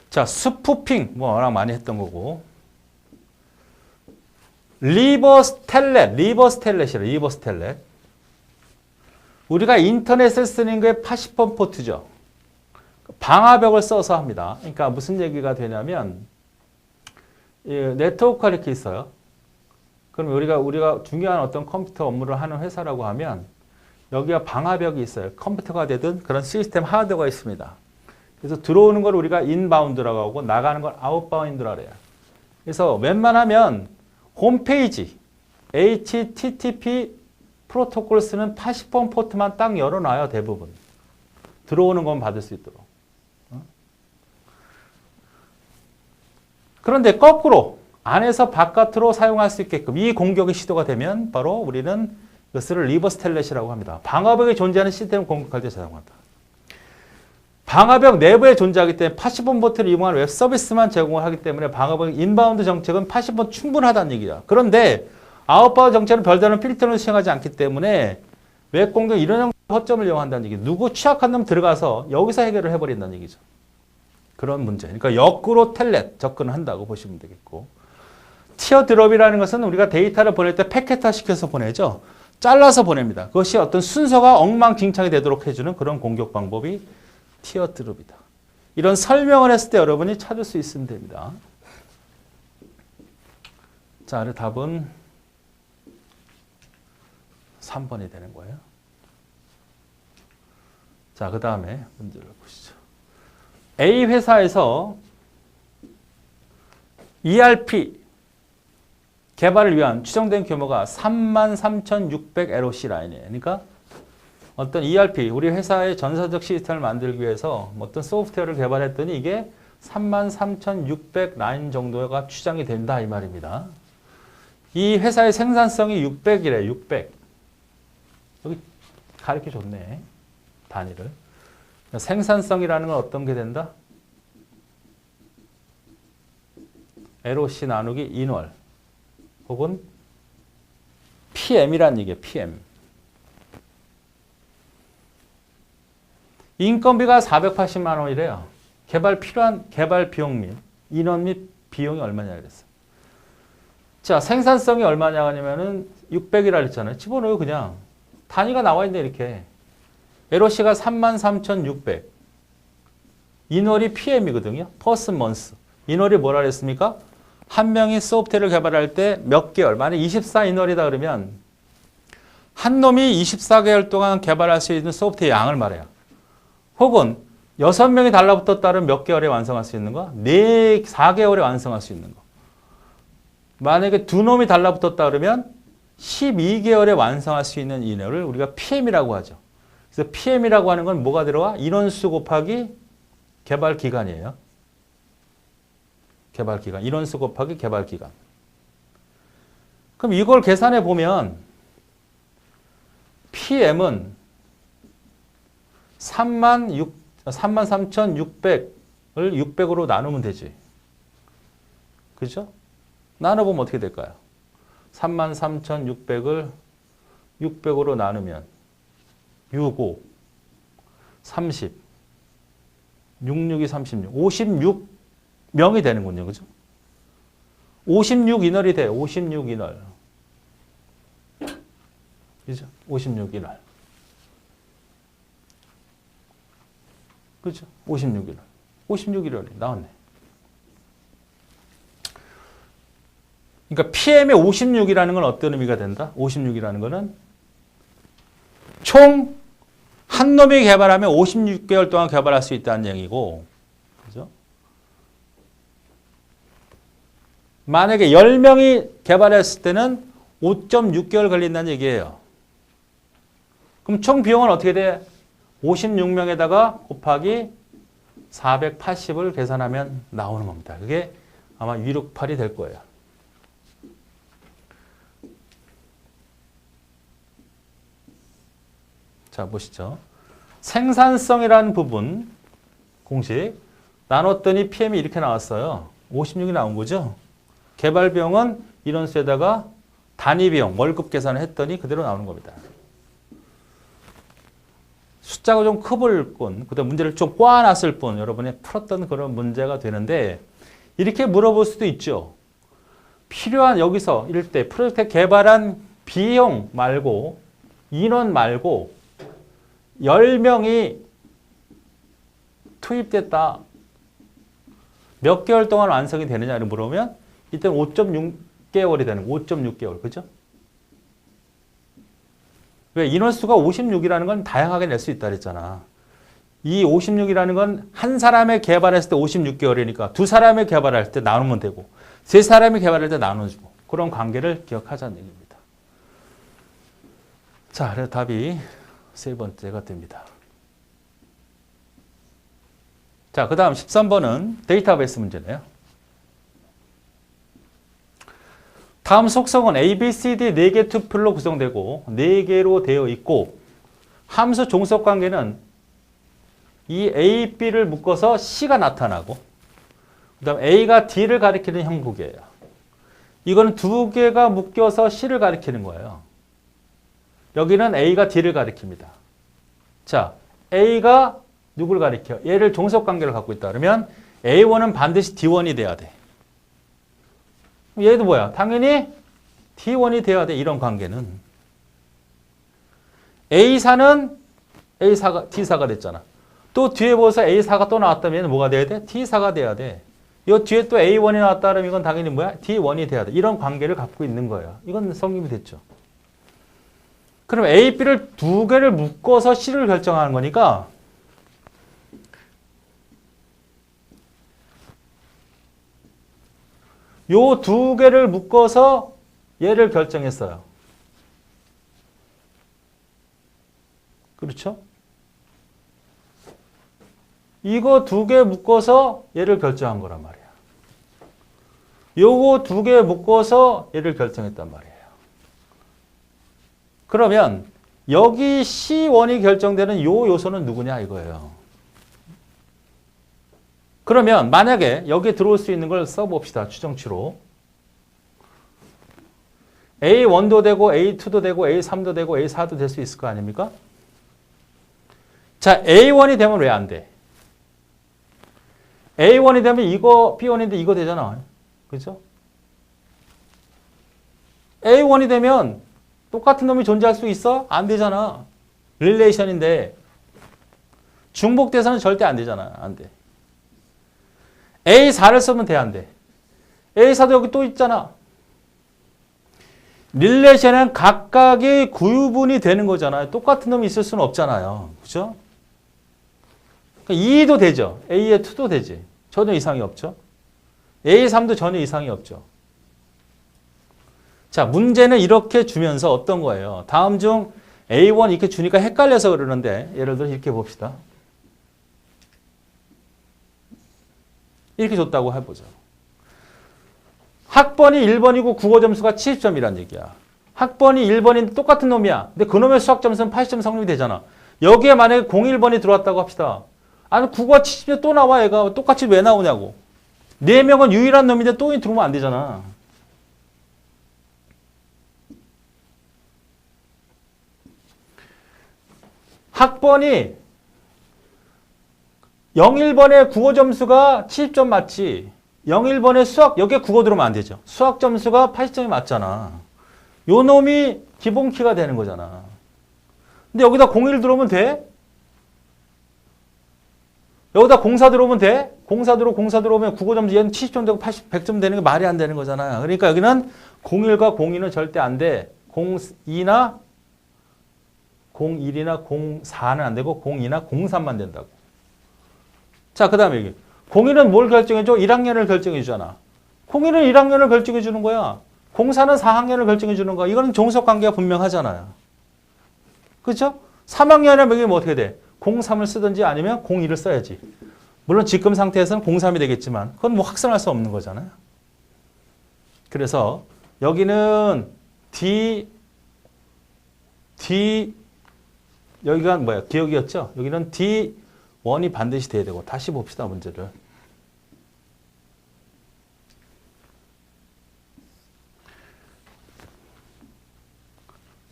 자, 스푸핑 뭐 워낙 많이 했던 거고. 리버스 텔넷. 우리가 인터넷을 쓰는 게 80번 포트죠. 방화벽을 써서 합니다. 그러니까 무슨 얘기가 되냐면 네트워크가 이렇게 있어요. 그럼 우리가 중요한 어떤 컴퓨터 업무를 하는 회사라고 하면 여기가 방화벽이 있어요. 컴퓨터가 되든 그런 시스템 하드웨어가 있습니다. 그래서 들어오는 걸 우리가 인바운드라고 하고 나가는 걸 아웃바운드라고 해요. 그래서 웬만하면 홈페이지 HTTP 프로토콜 쓰는 80번 포트만 딱 열어놔요. 대부분. 들어오는 건 받을 수 있도록. 그런데 거꾸로 안에서 바깥으로 사용할 수 있게끔 이 공격이 시도가 되면 바로 우리는 이것을 리버스 텔넷이라고 합니다. 방화벽에 존재하는 시스템을 공격할 때 사용한다. 방화벽 내부에 존재하기 때문에 80번 포트를 이용한 웹 서비스만 제공을 하기 때문에 방화벽 인바운드 정책은 80번 충분하다는 얘기죠. 그런데 아웃바운드 정책은 별다른 필터를 시행하지 않기 때문에 웹 공격 이런 형태의 허점을 이용한다는 얘기. 누구 취약한 놈 들어가서 여기서 해결을 해버린다는 얘기죠. 그런 문제. 그러니까 역으로 텔넷 접근을 한다고 보시면 되겠고. 티어 드롭이라는 것은 우리가 데이터를 보낼 때 패켓화 시켜서 보내죠. 잘라서 보냅니다. 그것이 어떤 순서가 엉망진창이 되도록 해주는 그런 공격 방법이 티어 드롭이다. 이런 설명을 했을 때 여러분이 찾을 수 있으면 됩니다. 자, 답은 3번이 되는 거예요. 자, 그 다음에 문제를 보시죠. A 회사에서 ERP 개발을 위한 추정된 규모가 33,600 LOC 라인이에요. 그러니까 어떤 ERP, 우리 회사의 전사적 시스템을 만들기 위해서 어떤 소프트웨어를 개발했더니 이게 33,600 라인 정도가 추정이 된다 이 말입니다. 이 회사의 생산성이 600이래, 600. 여기 가르쳐 줬네, 단위를. 생산성이라는 건 어떤 게 된다? LOC 나누기 인월 혹은 PM이라는 얘기예요. PM. 인건비가 480만 원이래요. 개발 비용 및 인원 및 비용이 얼마냐 그랬어. 자, 생산성이 얼마냐 하냐면은 600이라 그랬잖아요. 집어넣어요, 그냥. 단위가 나와 있네, 이렇게. LOC가 33,600. 인월이 PM이거든요. 퍼슨 먼스. 인월이 뭐라 그랬습니까? 한 명이 소프트웨어를 개발할 때 몇 개월, 만약 24인월이다 그러면 한 놈이 24개월 동안 개발할 수 있는 소프트웨어 양을 말해요. 혹은 6명이 달라붙었다면 몇 개월에 완성할 수 있는 거? 4개월에 완성할 수 있는 거. 만약에 두 놈이 달라붙었다 그러면 12개월에 완성할 수 있는 인원을 우리가 PM이라고 하죠. 그래서 PM이라고 하는 건 뭐가 들어와? 인원수 곱하기 개발 기간이에요. 개발 기간. 인원수 곱하기 개발 기간. 그럼 이걸 계산해 보면 PM은 33,600을 600으로 나누면 되지. 그죠? 나눠보면 어떻게 될까요? 33,600을 600으로 나누면 6, 5, 30, 66이 36, 56명이 되는군요. 그죠? 56인월이 돼요. 56인월. 그죠? 56인월. 그죠? 56인월. 56인월이 나왔네. 그러니까 PM의 56이라는 건 어떤 의미가 된다? 56이라는 거는 총 한 놈이 개발하면 56개월 동안 개발할 수 있다는 얘기고, 그죠? 만약에 10명이 개발했을 때는 5.6개월 걸린다는 얘기예요. 그럼 총 비용은 어떻게 돼? 56명에다가 곱하기 480을 계산하면 나오는 겁니다. 그게 아마 268이 될 거예요. 자, 보시죠. 생산성이라는 부분 공식 나눴더니 PM이 이렇게 나왔어요. 56이 나온 거죠. 개발 비용은 인원수에다가 단위 비용, 월급 계산을 했더니 그대로 나오는 겁니다. 숫자가 좀 커볼 뿐, 그다음 문제를 좀 꼬아놨을 뿐, 여러분이 풀었던 그런 문제가 되는데 이렇게 물어볼 수도 있죠. 필요한 여기서 이럴 때 프로젝트 개발한 비용 말고 인원 말고 10명이 투입됐다. 몇 개월 동안 완성이 되느냐를 물으면 이때는 5.6개월이 되는 5.6개월. 그죠? 왜? 인원수가 56이라는 건 다양하게 낼 수 있다 그랬잖아. 이 56이라는 건 한 사람이 개발했을 때 56개월이니까 두 사람이 개발할 때 나누면 되고 세 사람이 개발할 때 나눠주고 그런 관계를 기억하자는 얘기입니다. 자, 그래서 답이 세 번째가 됩니다. 자, 그 다음 13번은 데이터베이스 문제네요. 다음 속성은 A, B, C, D 4개 투플로 구성되고 4개로 되어 있고 함수 종속 관계는 이 A, B를 묶어서 C가 나타나고 그 다음 A가 D를 가리키는 형국이에요. 이거는 두 개가 묶여서 C를 가리키는 거예요. 여기는 A가 D를 가리킵니다. 자, A가 누굴 가리켜? 얘를 종속관계를 갖고 있다 그러면 A1은 반드시 D1이 돼야 돼. 얘도 뭐야? 당연히 D1이 돼야 돼. 이런 관계는. A4는 A4가 D4가 됐잖아. 또 뒤에 보서 A4가 또 나왔다면 뭐가 돼야 돼? D4가 돼야 돼. 이 뒤에 또 A1이 나왔다 그러면 이건 당연히 뭐야? D1이 돼야 돼. 이런 관계를 갖고 있는 거예요. 이건 성립이 됐죠. 그럼 A, B를 두 개를 묶어서 C를 결정하는 거니까 요 두 개를 묶어서 얘를 결정했어요. 그렇죠? 이거 두 개 묶어서 얘를 결정한 거란 말이야. 요거 두 개 묶어서 얘를 결정했단 말이에요. 그러면 여기 C1이 결정되는 요 요소는 누구냐 이거예요. 그러면 만약에 여기에 들어올 수 있는 걸 써봅시다. 추정치로. A1도 되고 A2도 되고 A3도 되고 A4도 될 수 있을 거 아닙니까? 자, A1이 되면 왜 안 돼? A1이 되면 이거 B1인데 이거 되잖아. 그죠? A1이 되면 똑같은 놈이 존재할 수 있어? 안 되잖아. 릴레이션인데 중복돼서는 절대 안 되잖아. 안 돼. A4를 쓰면 돼, 안 돼? A4도 여기 또 있잖아. 릴레이션은 각각의 구분이 되는 거잖아요. 똑같은 놈이 있을 수는 없잖아요. 그죠? 그러니까 2도 되죠. A의 2도 되지. 전혀 이상이 없죠. A3도 전혀 이상이 없죠. 자, 문제는 이렇게 주면서 어떤 거예요? 다음 중 A1 이렇게 주니까 헷갈려서 그러는데 예를 들어 이렇게 봅시다. 이렇게 줬다고 해보죠. 학번이 1번이고 국어 점수가 70점이란 얘기야. 학번이 1번인데 똑같은 놈이야. 근데 그놈의 수학 점수는 80점 성립이 되잖아. 여기에 만약에 01번이 들어왔다고 합시다. 아니 국어가 70점 또 나와 얘가. 똑같이 왜 나오냐고. 4명은 유일한 놈인데 또 들어오면 안 되잖아. 학번이 01번의 국어 점수가 70점 맞지. 01번의 수학, 여기에 국어 들어오면 안 되죠. 수학 점수가 80점이 맞잖아. 요 놈이 기본키가 되는 거잖아. 근데 여기다 01 들어오면 돼? 여기다 04 들어오면 돼? 04 들어오면 국어 점수 얘는 70점 되고 100점 되는 게 말이 안 되는 거잖아요. 그러니까 여기는 01과 02는 절대 안 돼. 02나 01이나 04는 안 되고 02나 03만 된다고. 자, 그 다음에 여기. 02는 뭘 결정해줘? 1학년을 결정해주잖아. 02는 1학년을 결정해주는 거야. 04는 4학년을 결정해주는 거야. 이거는 종속관계가 분명하잖아요. 그렇죠? 3학년이면 이게 뭐 어떻게 돼? 03을 쓰든지 아니면 02를 써야지. 물론 지금 상태에서는 03이 되겠지만 그건 뭐 확산할 수 없는 거잖아요. 그래서 여기는 여기가 뭐야? 기억이었죠? 여기는 D1이 반드시 돼야 되고 다시 봅시다, 문제를.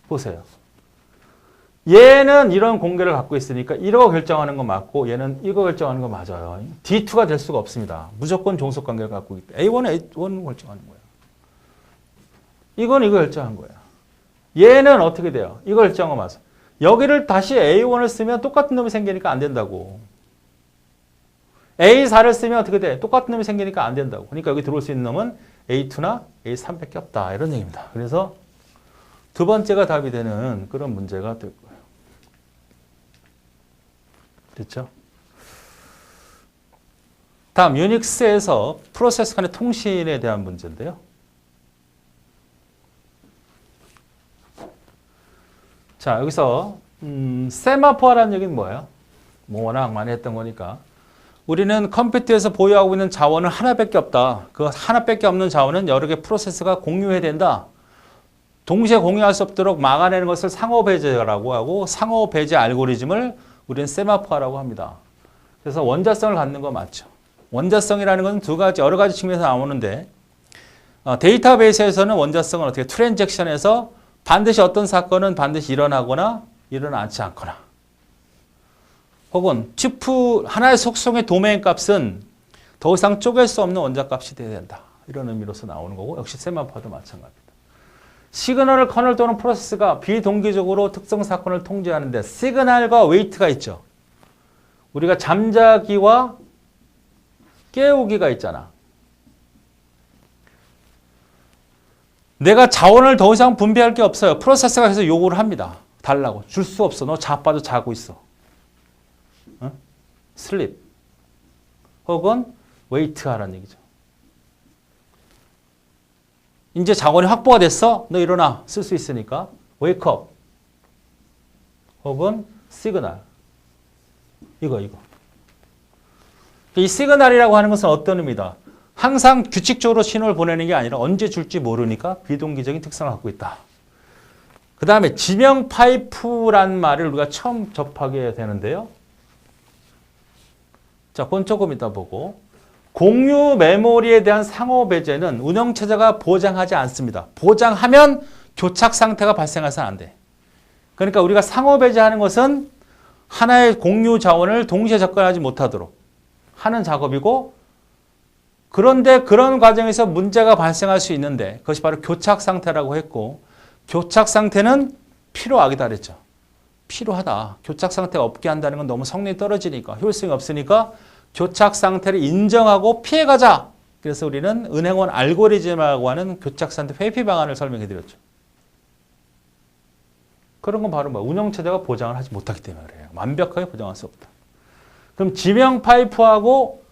보세요. 얘는 이런 공개를 갖고 있으니까 이거 결정하는 거 맞고 얘는 이거 결정하는 거 맞아요. D2가 될 수가 없습니다. 무조건 종속관계를 갖고 있기 때문에 A1은 결정하는 거예요. 이건 이거 결정한 거예요. 얘는 어떻게 돼요? 이거 결정한 거 맞아. 여기를 다시 A1을 쓰면 똑같은 놈이 생기니까 안 된다고. A4를 쓰면 어떻게 돼? 똑같은 놈이 생기니까 안 된다고. 그러니까 여기 들어올 수 있는 놈은 A2나 A3밖에 없다. 이런 얘기입니다. 그래서 두 번째가 답이 되는 그런 문제가 될 거예요. 됐죠? 다음 유닉스에서 프로세스 간의 통신에 대한 문제인데요. 자, 여기서 세마포라는 얘기는 뭐예요? 뭐 워낙 많이 했던 거니까. 우리는 컴퓨터에서 보유하고 있는 자원은 하나밖에 없다. 그 하나밖에 없는 자원은 여러 개 프로세스가 공유해야 된다. 동시에 공유할 수 없도록 막아내는 것을 상호배제라고 하고 상호배제 알고리즘을 우리는 세마포라고 합니다. 그래서 원자성을 갖는 거 맞죠. 원자성이라는 건 두 가지, 여러 가지 측면에서 나오는데 데이터베이스에서는 원자성은 어떻게 트랜잭션에서 반드시 어떤 사건은 반드시 일어나거나 일어나지 않거나 혹은 튜프 하나의 속성의 도메인 값은 더 이상 쪼갤 수 없는 원자 값이 돼야 된다. 이런 의미로서 나오는 거고 역시 세마포도 마찬가지입니다. 시그널 커널 또는 프로세스가 비동기적으로 특정 사건을 통제하는데 시그널과 웨이트가 있죠. 우리가 잠자기와 깨우기가 있잖아. 내가 자원을 더 이상 분배할 게 없어요. 프로세스가 계속 요구를 합니다. 달라고. 줄 수 없어. 너 자빠도 자고 있어. 어? 슬립. 혹은 웨이트 하라는 얘기죠. 이제 자원이 확보가 됐어? 너 일어나. 쓸 수 있으니까. 웨이크업. 혹은 시그널. 이거. 이 시그널이라고 하는 것은 어떤 의미다? 항상 규칙적으로 신호를 보내는 게 아니라 언제 줄지 모르니까 비동기적인 특성을 갖고 있다. 그 다음에 지명 파이프란 말을 우리가 처음 접하게 되는데요. 자, 그건 조금 이따 보고. 공유 메모리에 대한 상호 배제는 운영체제가 보장하지 않습니다. 보장하면 교착 상태가 발생해서는 안 돼. 그러니까 우리가 상호 배제하는 것은 하나의 공유 자원을 동시에 접근하지 못하도록 하는 작업이고 그런데 그런 과정에서 문제가 발생할 수 있는데 그것이 바로 교착 상태라고 했고 교착 상태는 필요하기다 그랬죠. 필요하다. 교착 상태가 없게 한다는 건 너무 성능이 떨어지니까 효율성이 없으니까 교착 상태를 인정하고 피해가자. 그래서 우리는 은행원 알고리즘이라고 하는 교착 상태 회피 방안을 설명해 드렸죠. 그런 건 바로 운영체제가 보장을 하지 못하기 때문에 그래요. 완벽하게 보장할 수 없다. 그럼 지명 파이프하고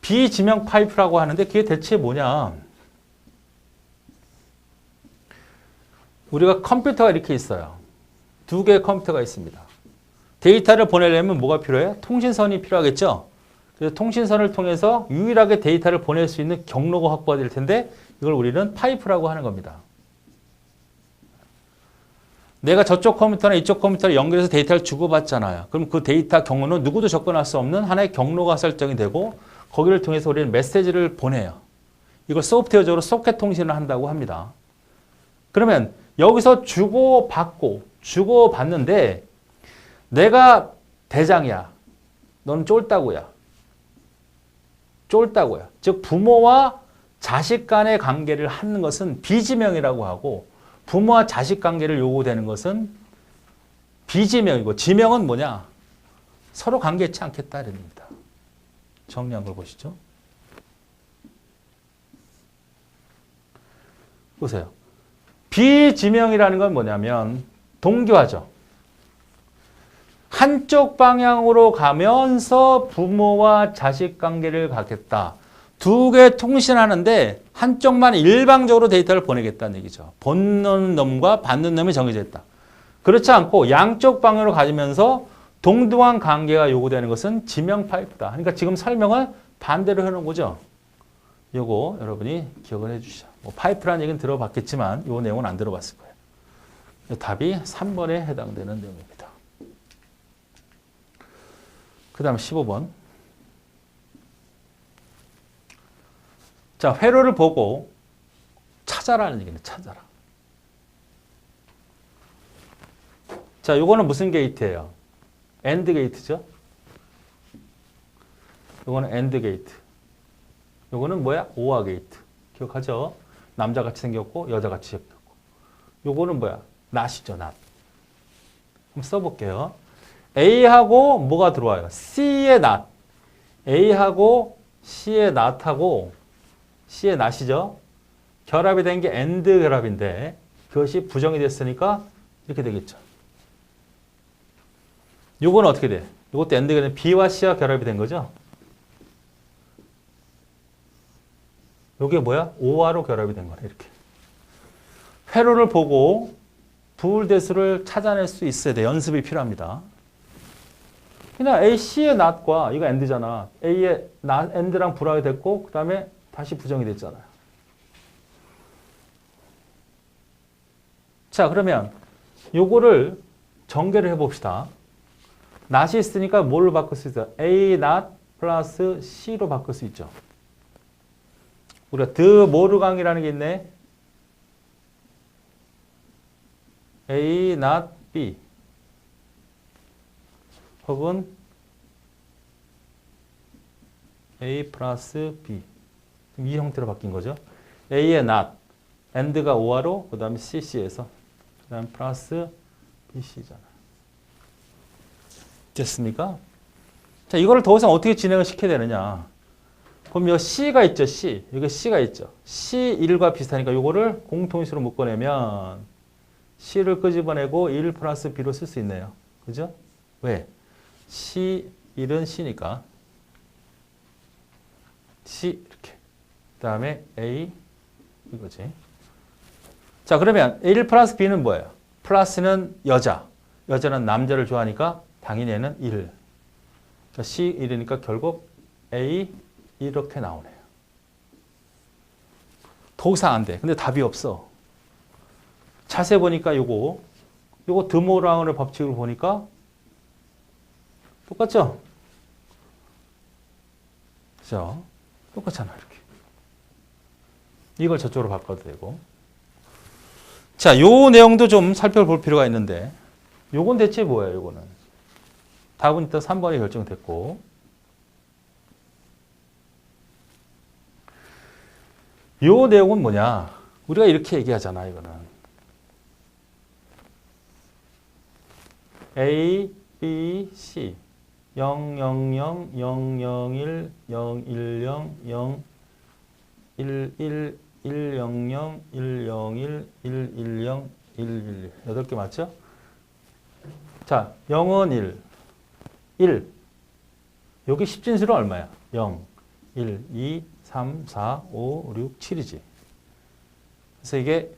비지명 파이프라고 하는데 그게 대체 뭐냐? 우리가 컴퓨터가 이렇게 있어요. 두 개의 컴퓨터가 있습니다. 데이터를 보내려면 뭐가 필요해요? 통신선이 필요하겠죠? 그래서 통신선을 통해서 유일하게 데이터를 보낼 수 있는 경로가 확보될 텐데 이걸 우리는 파이프라고 하는 겁니다. 내가 저쪽 컴퓨터나 이쪽 컴퓨터를 연결해서 데이터를 주고받잖아요. 그럼 그 데이터 경로는 누구도 접근할 수 없는 하나의 경로가 설정이 되고 거기를 통해서 우리는 메시지를 보내요. 이걸 소프트웨어적으로 소켓 통신을 한다고 합니다. 그러면 여기서 주고받는데 내가 대장이야. 너는 쫄따구야. 즉 부모와 자식 간의 관계를 하는 것은 비지명이라고 하고 부모와 자식 관계를 요구되는 것은 비지명이고 지명은 뭐냐? 서로 관계치 않겠다는 겁니다. 정리한 걸 보시죠. 보세요. 비지명이라는 건 뭐냐면 동기화죠. 한쪽 방향으로 가면서 부모와 자식 관계를 갖겠다. 두 개 통신하는데 한쪽만 일방적으로 데이터를 보내겠다는 얘기죠. 보는 놈과 받는 놈이 정해져 있다. 그렇지 않고 양쪽 방향으로 가지면서 동등한 관계가 요구되는 것은 지명 파이프다. 그러니까 지금 설명을 반대로 해놓은 거죠. 요거 여러분이 기억을 해주시죠. 파이프라는 얘기는 들어봤겠지만 요 내용은 안 들어봤을 거예요. 답이 3번에 해당되는 내용입니다. 그 다음 15번. 자, 회로를 보고 찾아라는 얘기는 찾아라. 자, 요거는 무슨 게이트예요? 엔드 게이트죠? 요거는 엔드 게이트. 요거는 뭐야? 오아 게이트. 기억하죠? 남자같이 생겼고 여자같이 생겼고. 요거는 뭐야? 낫이죠, 낫. 한번 써볼게요. A하고 뭐가 들어와요? C의 낫. A하고 C의 낫하고 C의 낫이죠. 결합이 된 게 AND 결합인데 그것이 부정이 됐으니까 이렇게 되겠죠. 요거는 어떻게 돼? 요것도 AND 결합, B와 C와 결합이 된 거죠. 요게 뭐야? OR로 결합이 된 거네, 이렇게. 회로를 보고 부울대수를 찾아낼 수 있어야 돼. 연습이 필요합니다. 그냥 A, C의 낫과 이거 AND잖아. A의 낫, AND랑 불화가 됐고 그 다음에 다시 부정이 됐잖아요. 자, 그러면 요거를 전개를 해봅시다. 낫이 있으니까 뭘로 바꿀 수 있어요? A 낫 플러스 C로 바꿀 수 있죠. 우리가 드 모르강이라는 게 있네. A 낫 B 혹은 A 플러스 B 이 형태로 바뀐 거죠. A의 not, and가 OR로 그 다음에 CC에서 그 다음에 플러스 BC잖아요. 됐습니까? 자, 이거를 더 이상 어떻게 진행을 시켜야 되느냐. 그럼 여기 C가 있죠, C. 여기 C가 있죠. C1과 비슷하니까 이거를 공통인수로 묶어내면 C를 끄집어내고 1 플러스 B로 쓸 수 있네요. 그죠? 왜? C1은 C니까. C 이렇게. 그 다음에 A 이거지. 자, 그러면 1 플러스 B는 뭐예요? 플러스는 여자. 여자는 남자를 좋아하니까 당연히 얘는 1. C1이니까 결국 A 이렇게 나오네요. 더 이상 안 돼. 근데 답이 없어. 자세히 보니까 요거 드모라운의 법칙을 보니까 똑같죠? 그죠? 똑같잖아, 이렇게. 이걸 저쪽으로 바꿔도 되고. 자, 요 내용도 좀 살펴볼 필요가 있는데, 요건 대체 뭐예요, 요거는? 답은 일단 3번이 결정됐고. 요 내용은 뭐냐? 우리가 이렇게 얘기하잖아, 이거는. A, B, C 0, 0, 0, 0, 0, 1, 0, 1, 0, 0, 1, 1, 1, 0, 0, 1, 0, 1, 1, 1, 0, 1, 1, 1. 8개 맞죠? 자, 0은 1, 1. 여기 10진수는 얼마야? 0, 1, 2, 3, 4, 5, 6, 7이지. 그래서 이게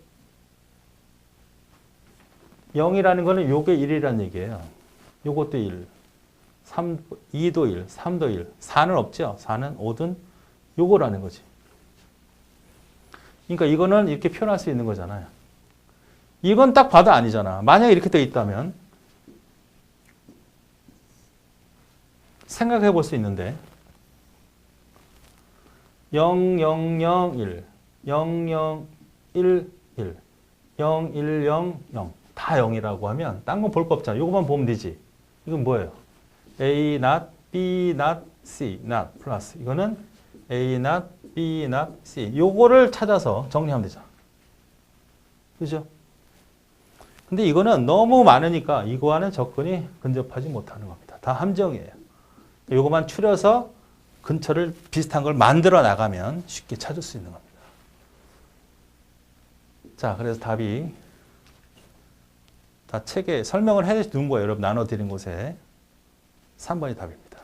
0이라는 거는 요게 1이라는 얘기예요. 요것도 1, 3, 2도 1, 3도 1, 4는 없죠? 4는 5든 요거라는 거지. 그러니까 이거는 이렇게 표현할 수 있는 거잖아요. 이건 딱 봐도 아니잖아. 만약에 이렇게 돼 있다면 생각해 볼 수 있는데 0, 0, 0, 1, 0, 0, 1, 1, 0, 1, 0, 0. 다 0이라고 하면 딴 건 볼 거 없잖아. 요거만 보면 되지. 이건 뭐예요? A not, B not, C not 플러스. 이거는 A not, B not, C. 요거를 찾아서 정리하면 되잖아. 그죠? 근데 이거는 너무 많으니까 이거와는 접근이 근접하지 못하는 겁니다. 다 함정이에요. 요거만 추려서 근처를 비슷한 걸 만들어 나가면 쉽게 찾을 수 있는 겁니다. 자, 그래서 답이 다 책에 설명을 해 두는 거예요. 여러분 나눠드린 곳에 3번이 답입니다.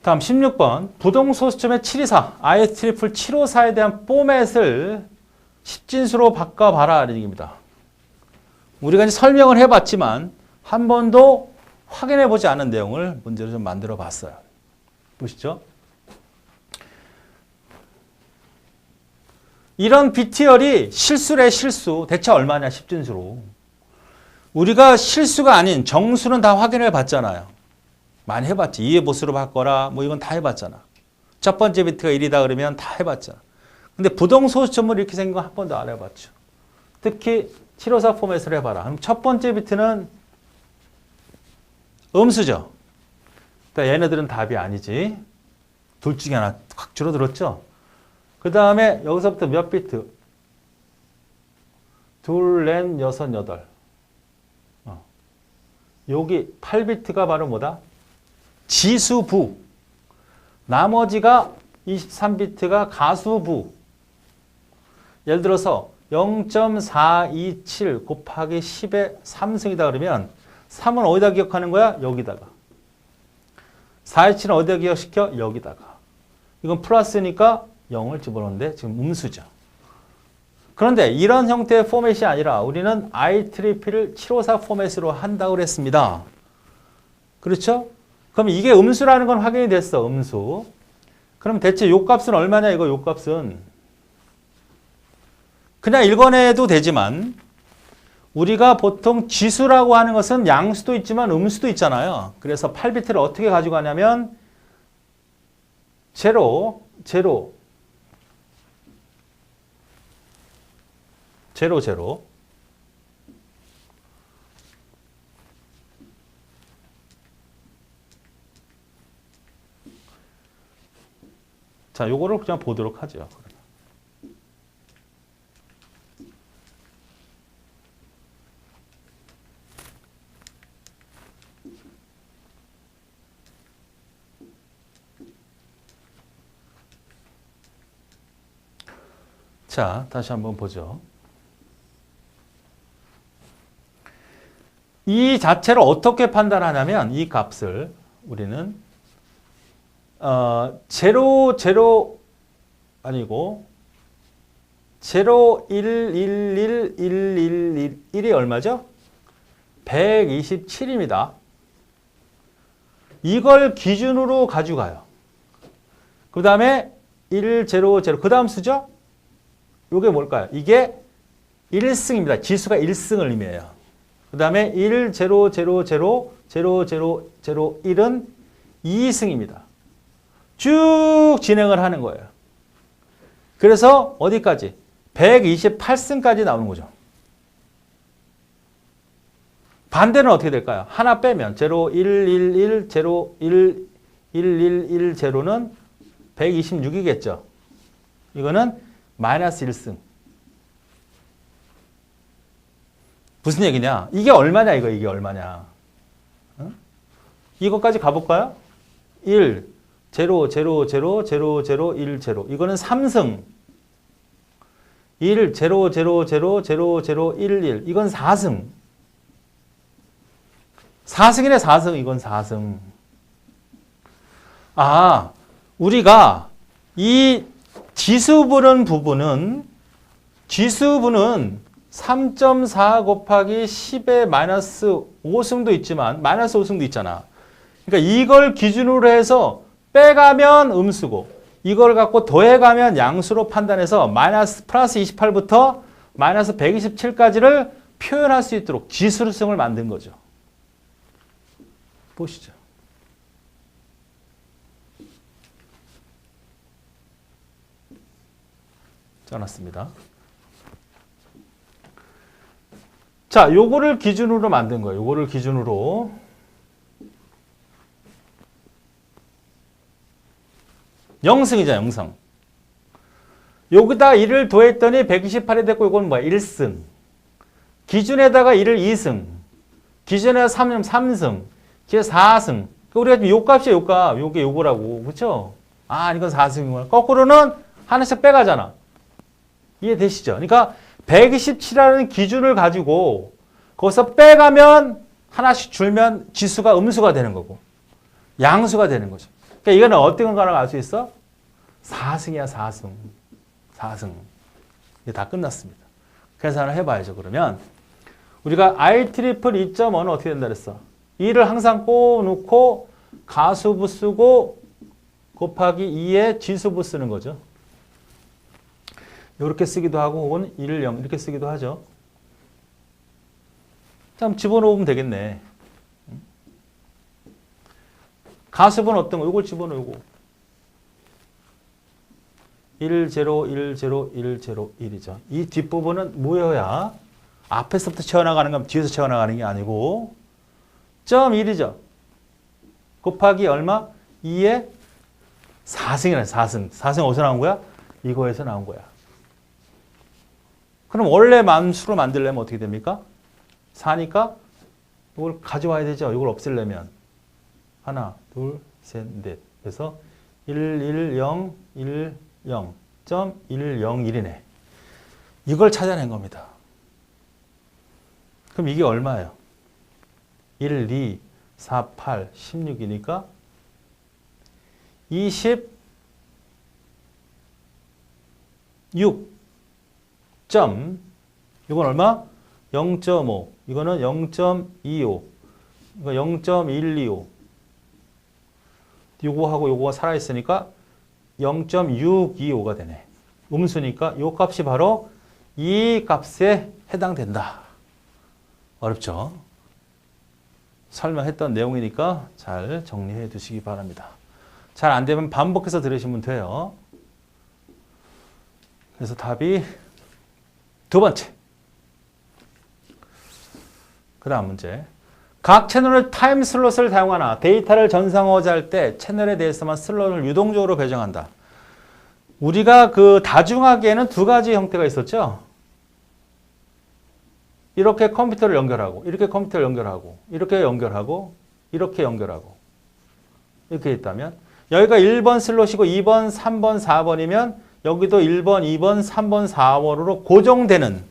다음 16번 부동소수점의 724 IS 754에 대한 포맷을 10진수로 바꿔봐라 라는 얘기입니다. 우리가 이제 설명을 해봤지만 한 번도 확인해보지 않은 내용을 문제로 좀 만들어 봤어요. 보시죠. 이런 BTL이 실수래 실수. 대체 얼마냐 10진수로. 우리가 실수가 아닌 정수는 다 확인해 봤잖아요. 많이 해봤지. 2의 보수로 바꿔라. 뭐 이건 다 해봤잖아. 첫 번째 비트가 1이다 그러면 다 해봤잖아. 근데 부동소수점을 이렇게 생긴 건 한 번도 안 해봤죠. 특히 754 포맷을 해봐라. 그럼 첫 번째 비트는 음수죠. 그러니까 얘네들은 답이 아니지. 둘 중에 하나 확 줄어들었죠. 그 다음에 여기서부터 몇 비트? 둘, 넷, 여섯, 여덟. 여기 8비트가 바로 뭐다? 지수부. 나머지가 23비트가 가수부. 예를 들어서 0.427 곱하기 10의 3승이다 그러면 3은 어디다 기억하는 거야? 여기다가. 427은 어디다 기억시켜? 여기다가. 이건 플러스니까 0을 집어넣는데 지금 음수죠. 그런데 이런 형태의 포맷이 아니라 우리는 IEEE를 754 포맷으로 한다고 그랬습니다. 그렇죠? 그럼 이게 음수라는 건 확인이 됐어. 음수. 그럼 대체 요 값은 얼마냐? 이거 요 값은. 그냥 읽어내도 되지만 우리가 보통 지수라고 하는 것은 양수도 있지만 음수도 있잖아요. 그래서 8비트를 어떻게 가져가냐면 제로. 자, 요거를 그냥 보도록 하죠. 자, 다시 한번 보죠. 이 자체를 어떻게 판단하냐면 이 값을 우리는 제로 아니고 0, 1, 1, 1, 1, 1, 1, 1이 얼마죠? 127입니다. 이걸 기준으로 가져가요. 그 다음에 1, 0, 0. 그 다음 수죠? 이게 뭘까요? 이게 1승입니다. 지수가 1승을 의미해요. 그 다음에 1, 0, 0, 0, 0, 0, 0, 1은 2승입니다. 쭉 진행을 하는 거예요. 그래서 어디까지? 128승까지 나오는 거죠. 반대는 어떻게 될까요? 하나 빼면 0, 1, 1, 1, 0, 1, 1, 1, 1, 0는 126이겠죠. 이거는 마이너스 1승. 무슨 얘기냐? 이게 얼마냐, 이게 얼마냐. 어? 이것까지 가볼까요? 1, 0, 0, 0, 0, 0, 1, 0. 이거는 3승. 1, 0, 0, 0, 0, 0, 1, 1. 이건 4승. 4승이네, 4승. 이건 4승. 아, 우리가 이 지수분은 부분은 3.4 곱하기 10의 마이너스 5승도 있지만 마이너스 5승도 있잖아. 그러니까 이걸 기준으로 해서 빼가면 음수고 이걸 갖고 더해가면 양수로 판단해서 마이너스 플러스 28부터 마이너스 127까지를 표현할 수 있도록 지수승을 만든 거죠. 보시죠. 써놨습니다. 자, 요거를 기준으로 만든 거예요. 요거를 기준으로. 영승이죠, 영승. 여기다 1을 더했더니 128이 됐고, 이건 뭐야? 1승. 기준에다가 1을 2승. 기준에다가 3은 3승. 기준에 4승. 우리가 지금 요 값이야, 요 값. 요게 요거라고. 그쵸? 아, 이건 4승이구나. 거꾸로는 하나씩 빼가잖아. 이해되시죠? 그러니까 127이라는 기준을 가지고 거기서 빼가면 하나씩 줄면 지수가 음수가 되는 거고 양수가 되는 거죠. 그러니까 이거는 어떤 건가를 알 수 있어? 4승이야, 4승. 4승. 이게 다 끝났습니다. 계산을 해봐야죠. 그러면 우리가 IEEE 2.1은 어떻게 된다 그랬어? 2를 항상 꼬놓고 가수부 쓰고 곱하기 2에 지수부 쓰는 거죠. 이렇게 쓰기도 하고 혹은 1, 0 이렇게 쓰기도 하죠. 참 집어넣으면 되겠네. 가수분 어떤 거? 이걸 집어넣고 1, 0, 1, 0, 1, 0, 1이죠. 이 뒷부분은 뭐여야 앞에서부터 채워나가는 건 뒤에서 채워나가는 게 아니고 점 1이죠. 곱하기 얼마? 2에 4승이네. 4승. 4승 어디서 나온 거야? 이거에서 나온 거야. 그럼 원래 만수로 만들려면 어떻게 됩니까? 4니까 이걸 가져와야 되죠. 이걸 없애려면. 하나, 둘, 셋, 넷. 그래서 1, 1, 0, 1, 0, 점 1, 0, 1이네. 이걸 찾아낸 겁니다. 그럼 이게 얼마예요? 1, 2, 4, 8, 16이니까 26 점, 이건 얼마? 0.5. 이거는 0.25. 이거 0.125. 요거하고 요거가 살아있으니까 0.625가 되네. 음수니까 요 값이 바로 이 값에 해당된다. 어렵죠? 설명했던 내용이니까 잘 정리해 두시기 바랍니다. 잘 안 되면 반복해서 들으시면 돼요. 그래서 답이 두 번째. 그 다음 문제. 각 채널의 타임 슬롯을 사용하나 데이터를 전송하고자 할 때 채널에 대해서만 슬롯을 유동적으로 배정한다. 우리가 그 다중하기에는 두 가지 형태가 있었죠. 이렇게 컴퓨터를 연결하고, 이렇게 컴퓨터를 연결하고, 이렇게 연결하고, 이렇게 연결하고. 이렇게 있다면 여기가 1번 슬롯이고 2번, 3번, 4번이면 여기도 1번, 2번, 3번, 4번으로 고정되는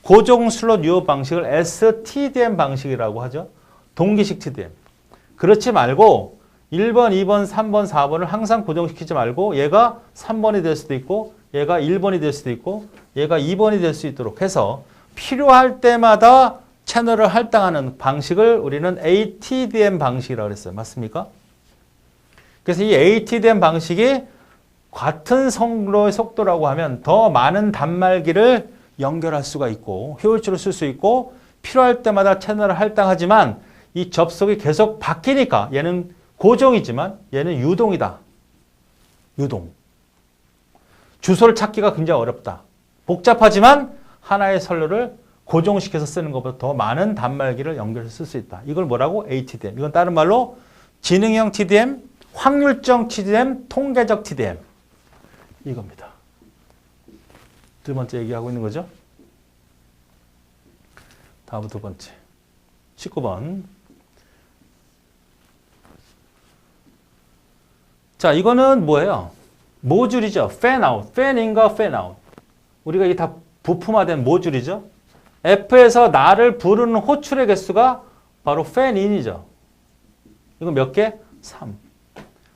고정 슬롯 유효 방식을 STDM 방식이라고 하죠. 동기식 TDM. 그렇지 말고 1번, 2번, 3번, 4번을 항상 고정시키지 말고 얘가 3번이 될 수도 있고 얘가 1번이 될 수도 있고 얘가 2번이 될 수 있도록 해서 필요할 때마다 채널을 할당하는 방식을 우리는 ATDM 방식이라고 했어요. 맞습니까? 그래서 이 ATDM 방식이 같은 성로의 속도라고 하면 더 많은 단말기를 연결할 수가 있고 효율적으로 쓸 수 있고 필요할 때마다 채널을 할당하지만 이 접속이 계속 바뀌니까 얘는 고정이지만 얘는 유동이다. 유동. 주소를 찾기가 굉장히 어렵다. 복잡하지만 하나의 선로를 고정시켜서 쓰는 것보다 더 많은 단말기를 연결해서 쓸 수 있다. 이걸 뭐라고? ATDM. 이건 다른 말로 지능형 TDM, 확률적 TDM, 통계적 TDM. 이겁니다. 두 번째 얘기하고 있는 거죠. 다음 두 번째. 19번. 자, 이거는 뭐예요? 모듈이죠. fan out. fan in과 fan out. 우리가 이게 다 부품화된 모듈이죠. F에서 나를 부르는 호출의 개수가 바로 fan in이죠. 이거 몇 개? 3.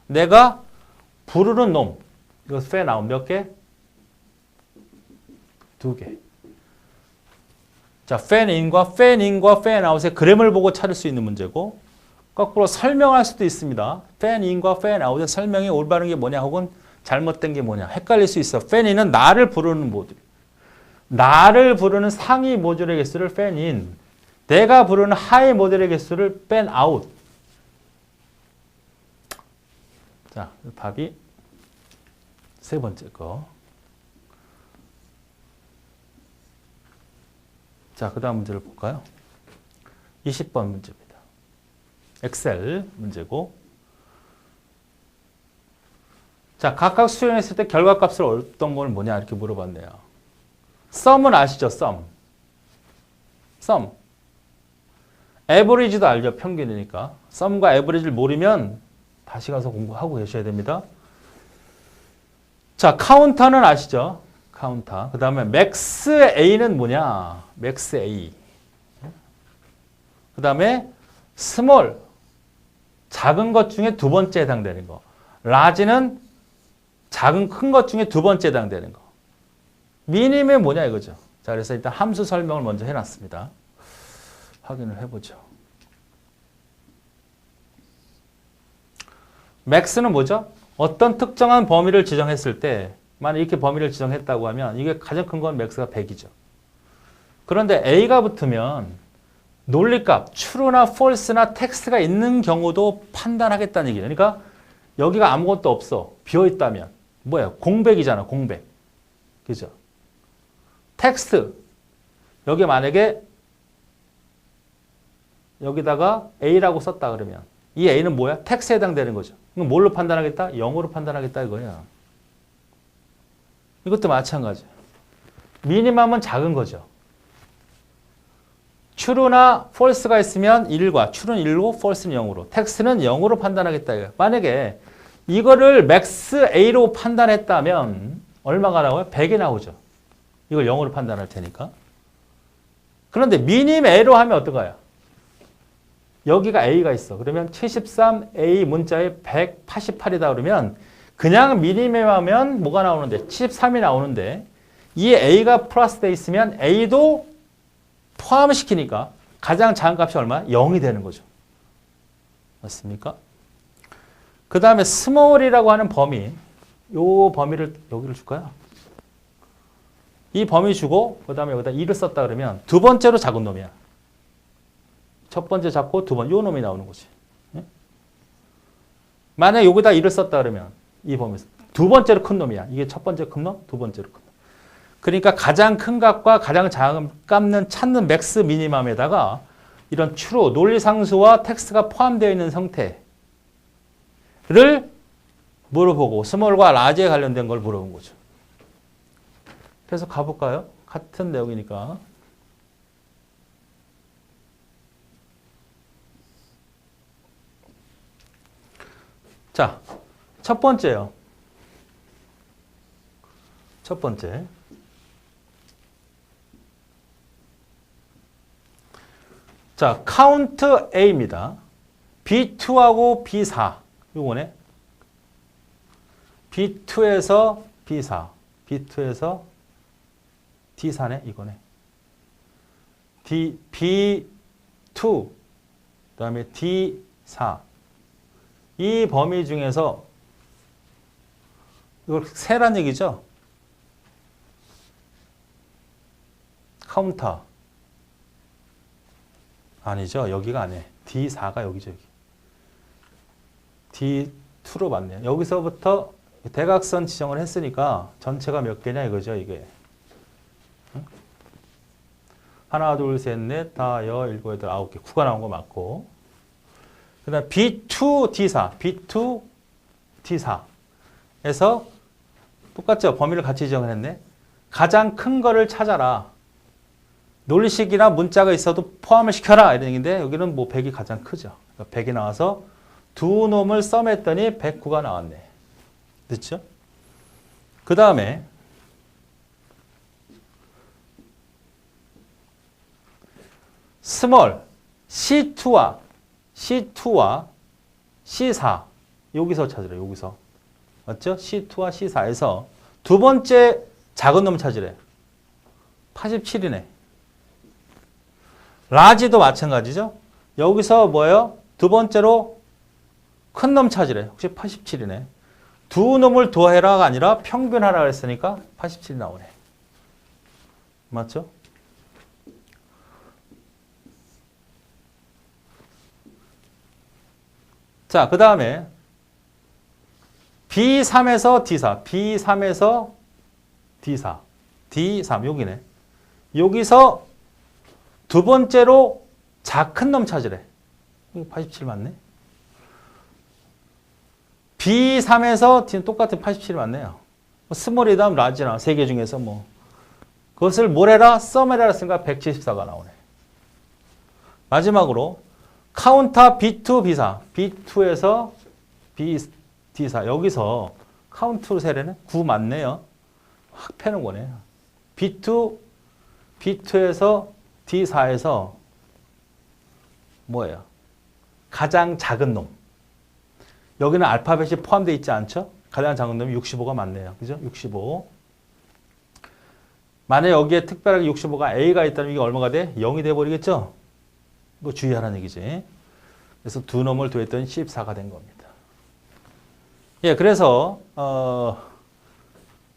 내가 부르는 놈. 이거 fan out 몇 개? 2개. 자, fan in과 fan out의 그램을 보고 찾을 수 있는 문제고, 거꾸로 설명할 수도 있습니다. fan in과 fan out의 설명이 올바른 게 뭐냐 혹은 잘못된 게 뭐냐 헷갈릴 수 있어. fan in은 나를 부르는 모듈. 나를 부르는 상위 모듈의 개수를 fan in. 내가 부르는 하위 모듈의 개수를 fan out. 자, 답이 세 번째 거. 자, 그 다음 문제를 볼까요? 20번 문제입니다. 엑셀 문제고. 자, 각각 수행했을 때 결과값을 얻던 건 뭐냐 이렇게 물어봤네요. 썸은 아시죠? 썸. 에버리지도 알죠? 평균이니까. 썸과 에버리지를 모르면 다시 가서 공부하고 계셔야 됩니다. 자, 카운터는 아시죠? 카운터. 그 다음에 맥스 A는 뭐냐? 맥스 A. 그 다음에 스몰. 작은 것 중에 두 번째 해당되는 거. 라지는 작은 큰 것 중에 두 번째 해당되는 거. 미니멈이 뭐냐 이거죠. 자, 그래서 일단 함수 설명을 먼저 해놨습니다. 확인을 해보죠. 맥스는 뭐죠? 어떤 특정한 범위를 지정했을 때 만약 이렇게 범위를 지정했다고 하면 이게 가장 큰 건 맥스가 100이죠. 그런데 A가 붙으면 논리값, true나 false나 텍스트가 있는 경우도 판단하겠다는 얘기예요. 그러니까 여기가 아무것도 없어. 비어있다면 뭐야? 공백이잖아. 공백. 그죠? 텍스트. 여기 만약에 여기다가 A라고 썼다 그러면 이 A는 뭐야? 텍스트에 해당되는 거죠. 이건 뭘로 판단하겠다? 0으로 판단하겠다 이거야. 이것도 마찬가지예요. 미니멈은 작은 거죠. true나 false가 있으면 1과 true는 1로 false는 0으로 텍스트는 0으로 판단하겠다 이거야. 만약에 이거를 max A로 판단했다면 얼마가 나와요? 100이 나오죠. 이걸 0으로 판단할 테니까. 그런데 minim A로 하면 어떨까요? 여기가 A가 있어. 그러면 73A 문자에 188이다 그러면 그냥 미니멈 하면 뭐가 나오는데 73이 나오는데 이 A가 플러스 돼 있으면 A도 포함시키니까 가장 작은 값이 얼마? 0이 되는 거죠. 맞습니까? 그 다음에 스몰이라고 하는 범위. 요 범위를 여기를 줄까요? 이 범위 주고 그 다음에 여기다 2를 썼다 그러면 두 번째로 작은 놈이야. 첫 번째 잡고 두 번, 요 놈이 나오는 거지. 만약 여기다 2를 썼다 그러면 이 범위에서 두 번째로 큰 놈이야. 이게 첫 번째 큰 놈, 두 번째로 큰 놈. 그러니까 가장 큰 값과 가장 작은 값는 찾는 맥스 미니멈에다가 이런 true, 논리상수와 텍스트가 포함되어 있는 형태를 물어보고 스몰과 라지에 관련된 걸 물어본 거죠. 그래서 가볼까요? 같은 내용이니까. 자, 첫 번째요. 첫 번째. 자, 카운트 A입니다. B2하고 B4. 요거네. B2에서 B4. B2에서 D4네. 이거네. B2. 그 다음에 D4. 이 범위 중에서 이걸 세란 얘기죠. 카운터. 아니죠. 여기가 아니에요. D4가 여기죠. 여기. D2로 맞네요. 여기서부터 대각선 지정을 했으니까 전체가 몇 개냐 이거죠. 이게. 하나, 둘, 셋, 넷, 다, 여, 일곱, 여덟, 아홉 개. 9가 나온 거 맞고. 그 다음 B2, D4. B2, D4. 에서 똑같죠? 범위를 같이 지정을 했네. 가장 큰 거를 찾아라. 논리식이나 문자가 있어도 포함을 시켜라. 이런 얘기인데 여기는 뭐 100이 가장 크죠. 100이 나와서 두 놈을 썸했더니 109가 나왔네. 됐죠? 그 다음에 스몰 C2와 C4 여기서 찾으래. 여기서. 맞죠? C2와 C4에서 두 번째 작은 놈 찾으래. 87이네. 라지도 마찬가지죠. 여기서 뭐예요? 두 번째로 큰 놈 찾으래. 혹시 87이네. 두 놈을 더해라가 아니라 평균하라 그랬으니까 87이 나오네. 맞죠? 자, 그 다음에 B3에서 D4, B3에서 D4, D3 여기네. 여기서 두 번째로 작은 놈 찾으래. 87 맞네. B3에서 D는 똑같은 87 맞네요. 스몰이 다음 라지나 세 개 중에서 뭐 그것을 뭘 해라? 썸해라 했으니까 174가 나오네. 마지막으로 카운터 B2, B4, B2에서 D4 여기서 카운트로 세례는 9 맞네요. 확 패는 거네. B2에서 D4에서 뭐예요? 가장 작은 놈. 여기는 알파벳이 포함되어 있지 않죠? 가장 작은 놈이 65가 맞네요. 그죠? 65. 만약에 여기에 특별하게 65가 A가 있다면 이게 얼마가 돼? 0이 돼버리겠죠? 이거 주의하라는 얘기지. 그래서 두 놈을 더했더니 14가 된 겁니다. 예, 그래서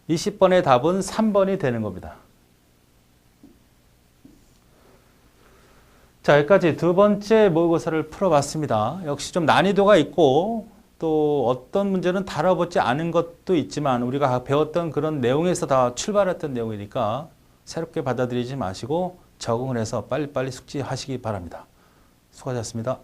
20번의 답은 3번이 되는 겁니다. 자, 여기까지 두 번째 모의고사를 풀어봤습니다. 역시 좀 난이도가 있고 또 어떤 문제는 다뤄보지 않은 것도 있지만 우리가 배웠던 그런 내용에서 다 출발했던 내용이니까 새롭게 받아들이지 마시고 적응을 해서 빨리빨리 숙지하시기 바랍니다. 수고하셨습니다.